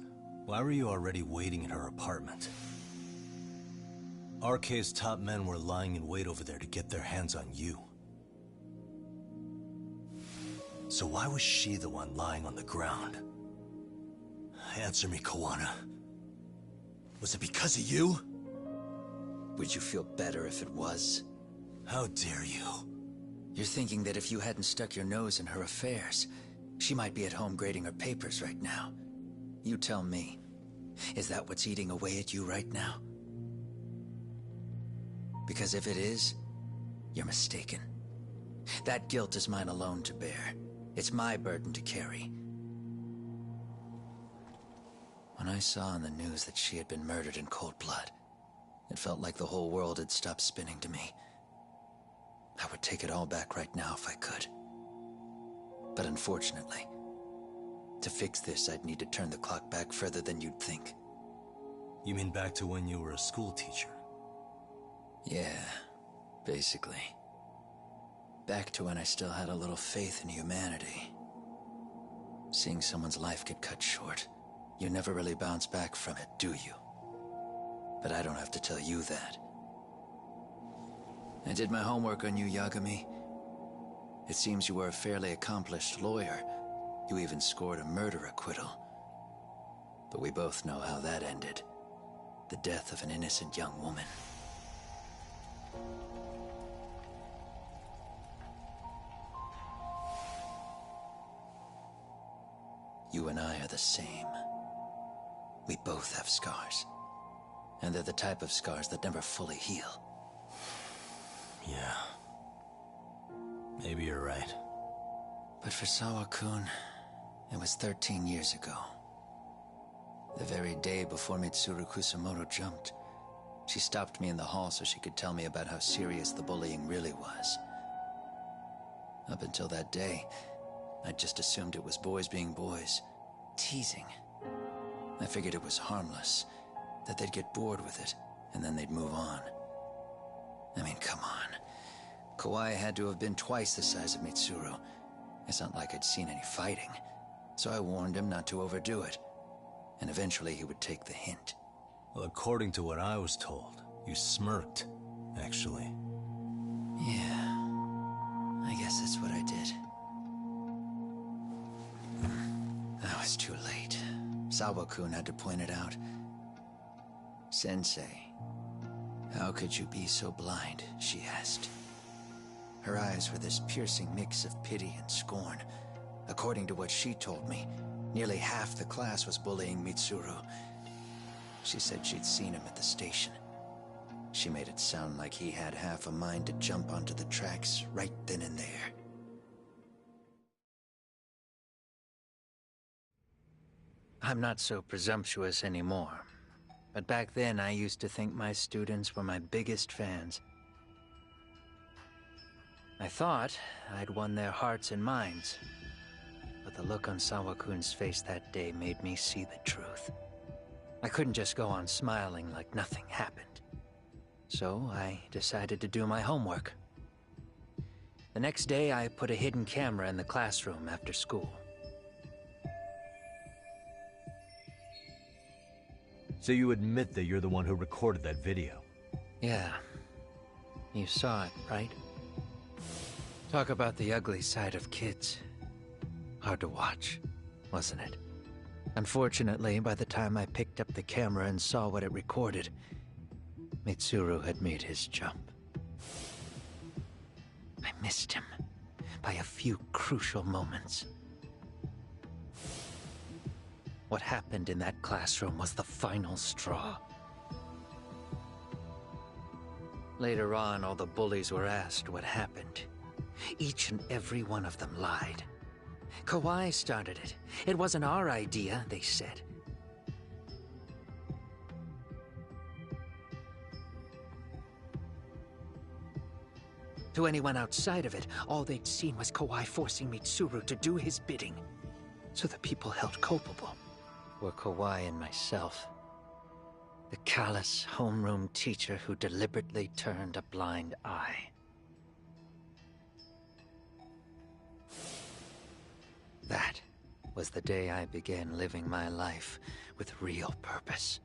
why were you already waiting in her apartment? RK's top men were lying in wait over there to get their hands on you. So why was she the one lying on the ground? Answer me, Kawana. Was it because of you? Would you feel better if it was? How dare you? You're thinking that if you hadn't stuck your nose in her affairs, she might be at home grading her papers right now. You tell me. Is that what's eating away at you right now? Because if it is, you're mistaken. That guilt is mine alone to bear. It's my burden to carry. When I saw on the news that she had been murdered in cold blood, it felt like the whole world had stopped spinning to me. I would take it all back right now if I could. But unfortunately, to fix this, I'd need to turn the clock back further than you'd think. You mean back to when you were a school teacher? Yeah, basically. Back to when I still had a little faith in humanity. Seeing someone's life get cut short, you never really bounce back from it, do you? But I don't have to tell you that. I did my homework on you, Yagami. It seems you were a fairly accomplished lawyer. You even scored a murder acquittal. But we both know how that ended. The death of an innocent young woman. You and I are the same. We both have scars. And they're the type of scars that never fully heal. Yeah. Maybe you're right. But for Sawa-kun, it was 13 years ago. The very day before Mitsuru Kusamoto jumped, she stopped me in the hall so she could tell me about how serious the bullying really was. Up until that day, I just assumed it was boys being boys, teasing. I figured it was harmless, that they'd get bored with it, and then they'd move on. I mean, come on. Kawai had to have been twice the size of Mitsuru. It's not like I'd seen any fighting, so I warned him not to overdo it, and eventually he would take the hint. Well, according to what I was told, you smirked, actually. Yeah, I guess that's what I did. I was too late. Sawa-kun had to point it out. Sensei, how could you be so blind, she asked. Her eyes were this piercing mix of pity and scorn. According to what she told me, nearly half the class was bullying Mitsuru. She said she'd seen him at the station. She made it sound like he had half a mind to jump onto the tracks right then and there. I'm not so presumptuous anymore. But back then, I used to think my students were my biggest fans. I thought I'd won their hearts and minds. But the look on Sawa-kun's face that day made me see the truth. I couldn't just go on smiling like nothing happened. So I decided to do my homework. The next day, I put a hidden camera in the classroom after school. So you admit that you're the one who recorded that video? Yeah. You saw it, right? Talk about the ugly side of kids. Hard to watch, wasn't it? Unfortunately, by the time I picked up the camera and saw what it recorded, Mitsuru had made his jump. I missed him by a few crucial moments. What happened in that classroom was the final straw. Later on, all the bullies were asked what happened. Each and every one of them lied. Kawhi started it. It wasn't our idea, they said. To anyone outside of it, all they'd seen was Kawhi forcing Mitsuru to do his bidding. So the people held culpable were Kawhi and myself. The callous homeroom teacher who deliberately turned a blind eye. That was the day I began living my life with real purpose.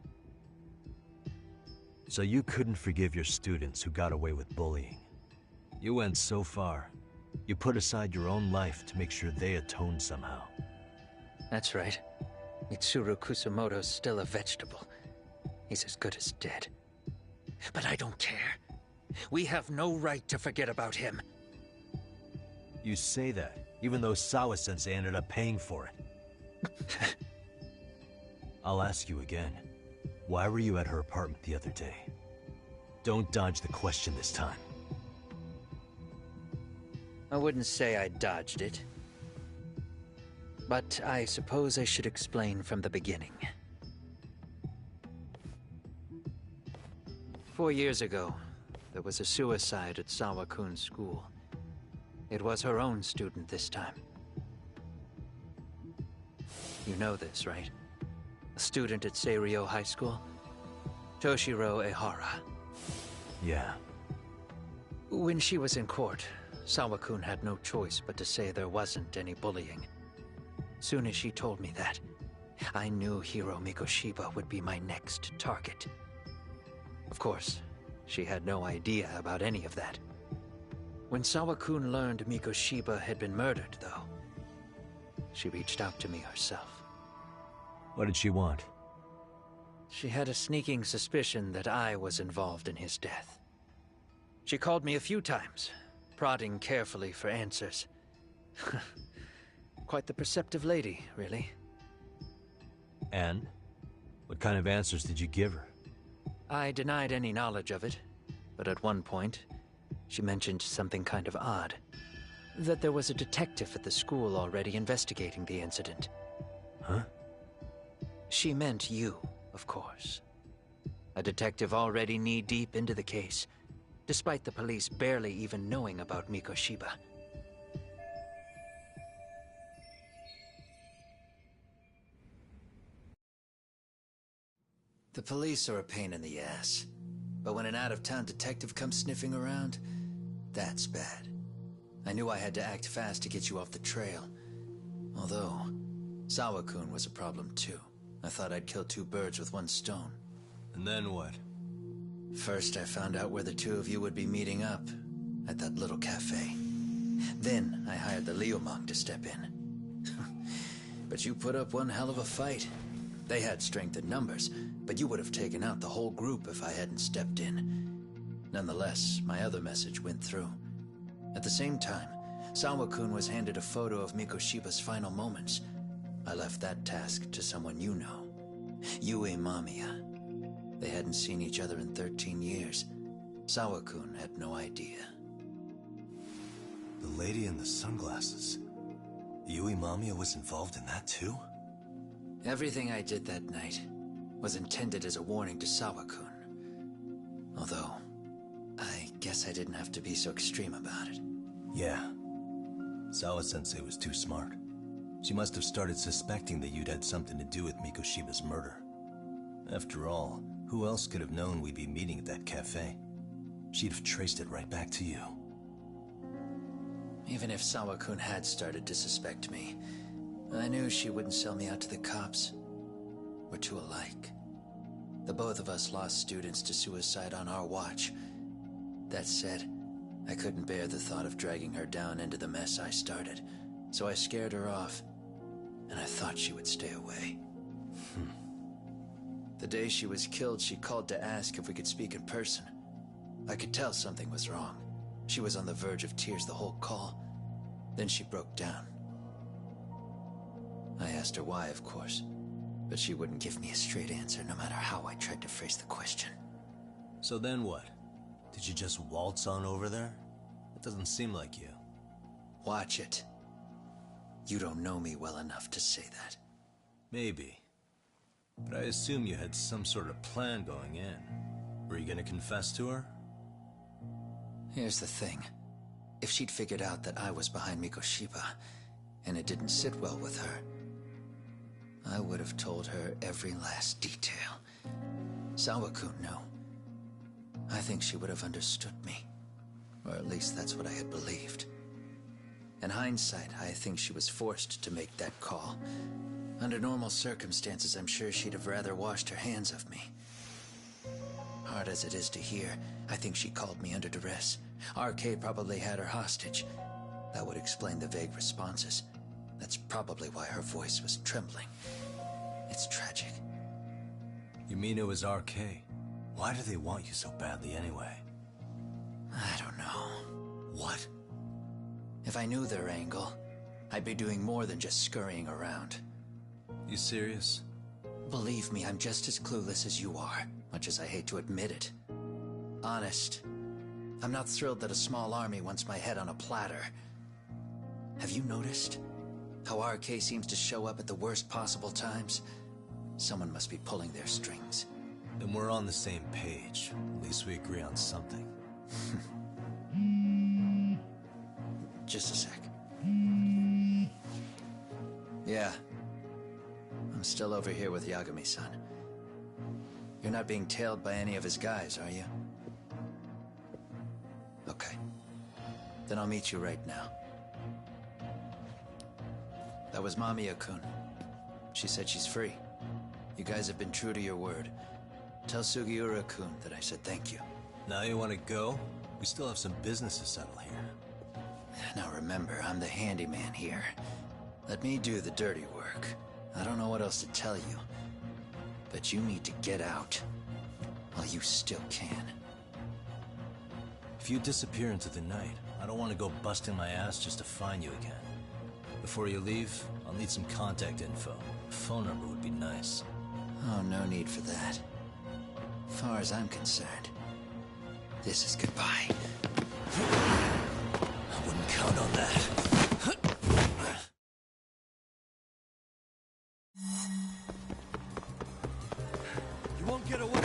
So you couldn't forgive your students who got away with bullying. You went so far, you put aside your own life to make sure they atoned somehow. That's right. Mitsuru Kusumoto's still a vegetable. He's as good as dead. But I don't care. We have no right to forget about him. You say that, even though Sawa-sensei ended up paying for it. I'll ask you again. Why were you at her apartment the other day? Don't dodge the question this time. I wouldn't say I dodged it. But I suppose I should explain from the beginning. 4 years ago, there was a suicide at Sawa-kun's school. It was her own student this time. You know this, right? A student at Seiryo High School? Toshiro Ehara. Yeah. When she was in court, Sawa-kun had no choice but to say there wasn't any bullying. Soon as she told me that, I knew Hiro Mikoshiba would be my next target. Of course, she had no idea about any of that. When Sawa-kun learned Mikoshiba had been murdered, though, she reached out to me herself. What did she want? She had a sneaking suspicion that I was involved in his death. She called me a few times, prodding carefully for answers. Quite the perceptive lady, really. And? What kind of answers did you give her? I denied any knowledge of it, but at one point, she mentioned something kind of odd. That there was a detective at the school already investigating the incident. Huh? She meant you, of course. A detective already knee-deep into the case, despite the police barely even knowing about Mikoshiba. The police are a pain in the ass. But when an out-of-town detective comes sniffing around, that's bad. I knew I had to act fast to get you off the trail. Although, Sawa-kun was a problem too. I thought I'd kill two birds with one stone. And then what? First, I found out where the two of you would be meeting up, at that little cafe. Then, I hired the Liumang to step in. But you put up one hell of a fight. They had strength in numbers, but you would have taken out the whole group if I hadn't stepped in. Nonetheless, my other message went through. At the same time, Sawa-kun was handed a photo of Mikoshiba's final moments. I left that task to someone you know. Yue Mamiya. They hadn't seen each other in 13 years. Sawa-kun had no idea. The lady in the sunglasses. Yue Mamiya was involved in that too? Everything I did that night was intended as a warning to Sawa-kun. Although, I guess I didn't have to be so extreme about it. Yeah. Sawa-sensei was too smart. She must have started suspecting that you'd had something to do with Mikoshiba's murder. After all, who else could have known we'd be meeting at that cafe? She'd have traced it right back to you. Even if Sawa-kun had started to suspect me, I knew she wouldn't sell me out to the cops. We're too alike. The both of us lost students to suicide on our watch. That said, I couldn't bear the thought of dragging her down into the mess I started, so I scared her off, and I thought she would stay away. The day she was killed, she called to ask if we could speak in person. I could tell something was wrong. She was on the verge of tears the whole call. Then she broke down. I asked her why, of course, but she wouldn't give me a straight answer no matter how I tried to phrase the question. So then what? Did you just waltz on over there? It doesn't seem like you. Watch it. You don't know me well enough to say that. Maybe. But I assume you had some sort of plan going in. Were you gonna confess to her? Here's the thing. If she'd figured out that I was behind Mikoshiba, and it didn't sit well with her, I would have told her every last detail. Sawa-kun, no. I think she would have understood me. Or at least that's what I had believed. In hindsight, I think she was forced to make that call. Under normal circumstances, I'm sure she'd have rather washed her hands of me. Hard as it is to hear, I think she called me under duress. RK probably had her hostage. That would explain the vague responses. That's probably why her voice was trembling. It's tragic. You mean it was RK? Why do they want you so badly anyway? I don't know. What? If I knew their angle, I'd be doing more than just scurrying around. You serious? Believe me, I'm just as clueless as you are, much as I hate to admit it. Honest. I'm not thrilled that a small army wants my head on a platter. Have you noticed how RK seems to show up at the worst possible times? Someone must be pulling their strings. Then we're on the same page. At least we agree on something. Just a sec. Yeah. I'm still over here with Yagami-san. You're not being tailed by any of his guys, are you? Okay. Then I'll meet you right now. That was Mamiya-kun. She said she's free. You guys have been true to your word. Tell Sugiura-kun that I said thank you. Now you want to go? We still have some business to settle here. Now remember, I'm the handyman here. Let me do the dirty work. I don't know what else to tell you. But you need to get out. While you still can. If you disappear into the night, I don't want to go busting my ass just to find you again. Before you leave, I'll need some contact info. A phone number would be nice. Oh, no need for that. As far as I'm concerned, this is goodbye. I wouldn't count on that. You won't get away.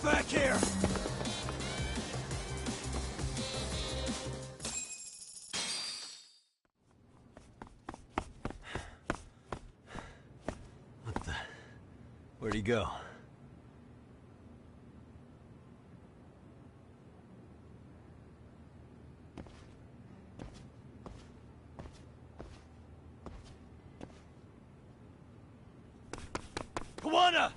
back here! What the... Where'd he go? Kawana!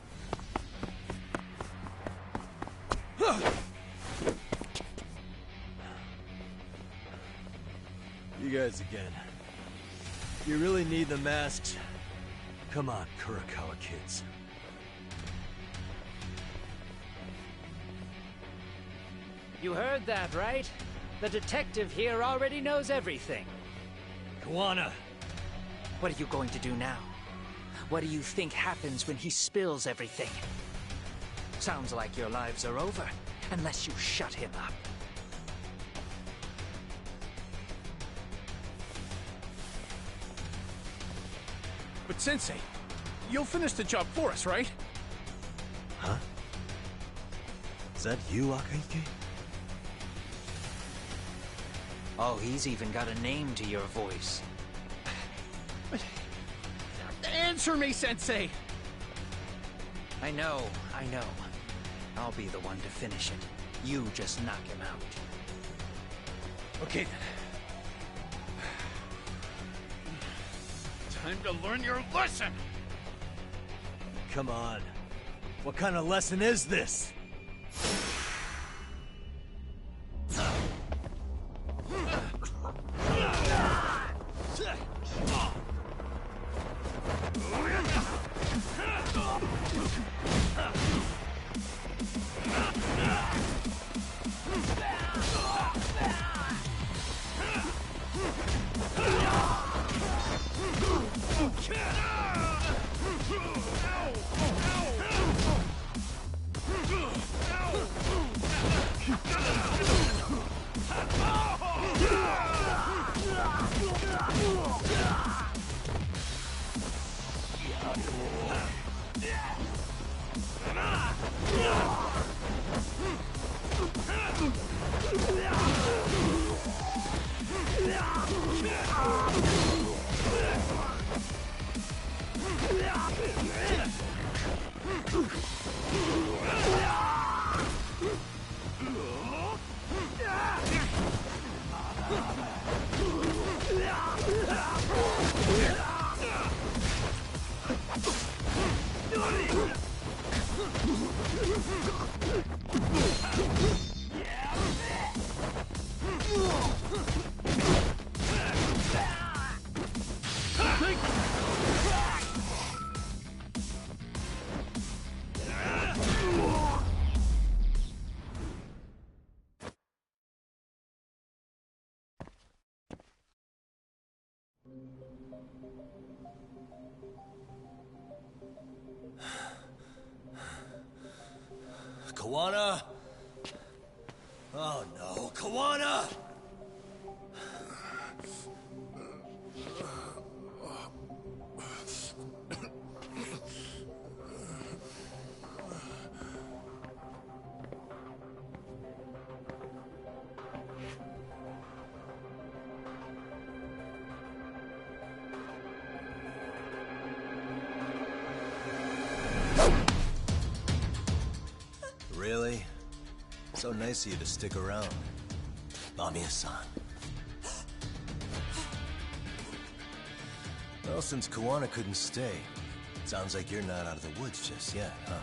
You guys again. You really need the masks? Come on, Kurakawa kids. You heard that, right? The detective here already knows everything. Kawana! What are you going to do now? What do you think happens when he spills everything? Sounds like your lives are over, unless you shut him up. But Sensei, you'll finish the job for us, right? Huh? Is that you, Akaike? Oh, he's even got a name to your voice. Answer me, Sensei! I know. I'll be the one to finish it. You just knock him out. Okay, then. Time to learn your lesson! Come on. What kind of lesson is this? Kawana? Oh no, Kawana! Really? So nice of you to stick around. Mamiya-san. Well, since Kawana couldn't stay, sounds like you're not out of the woods just yet, huh?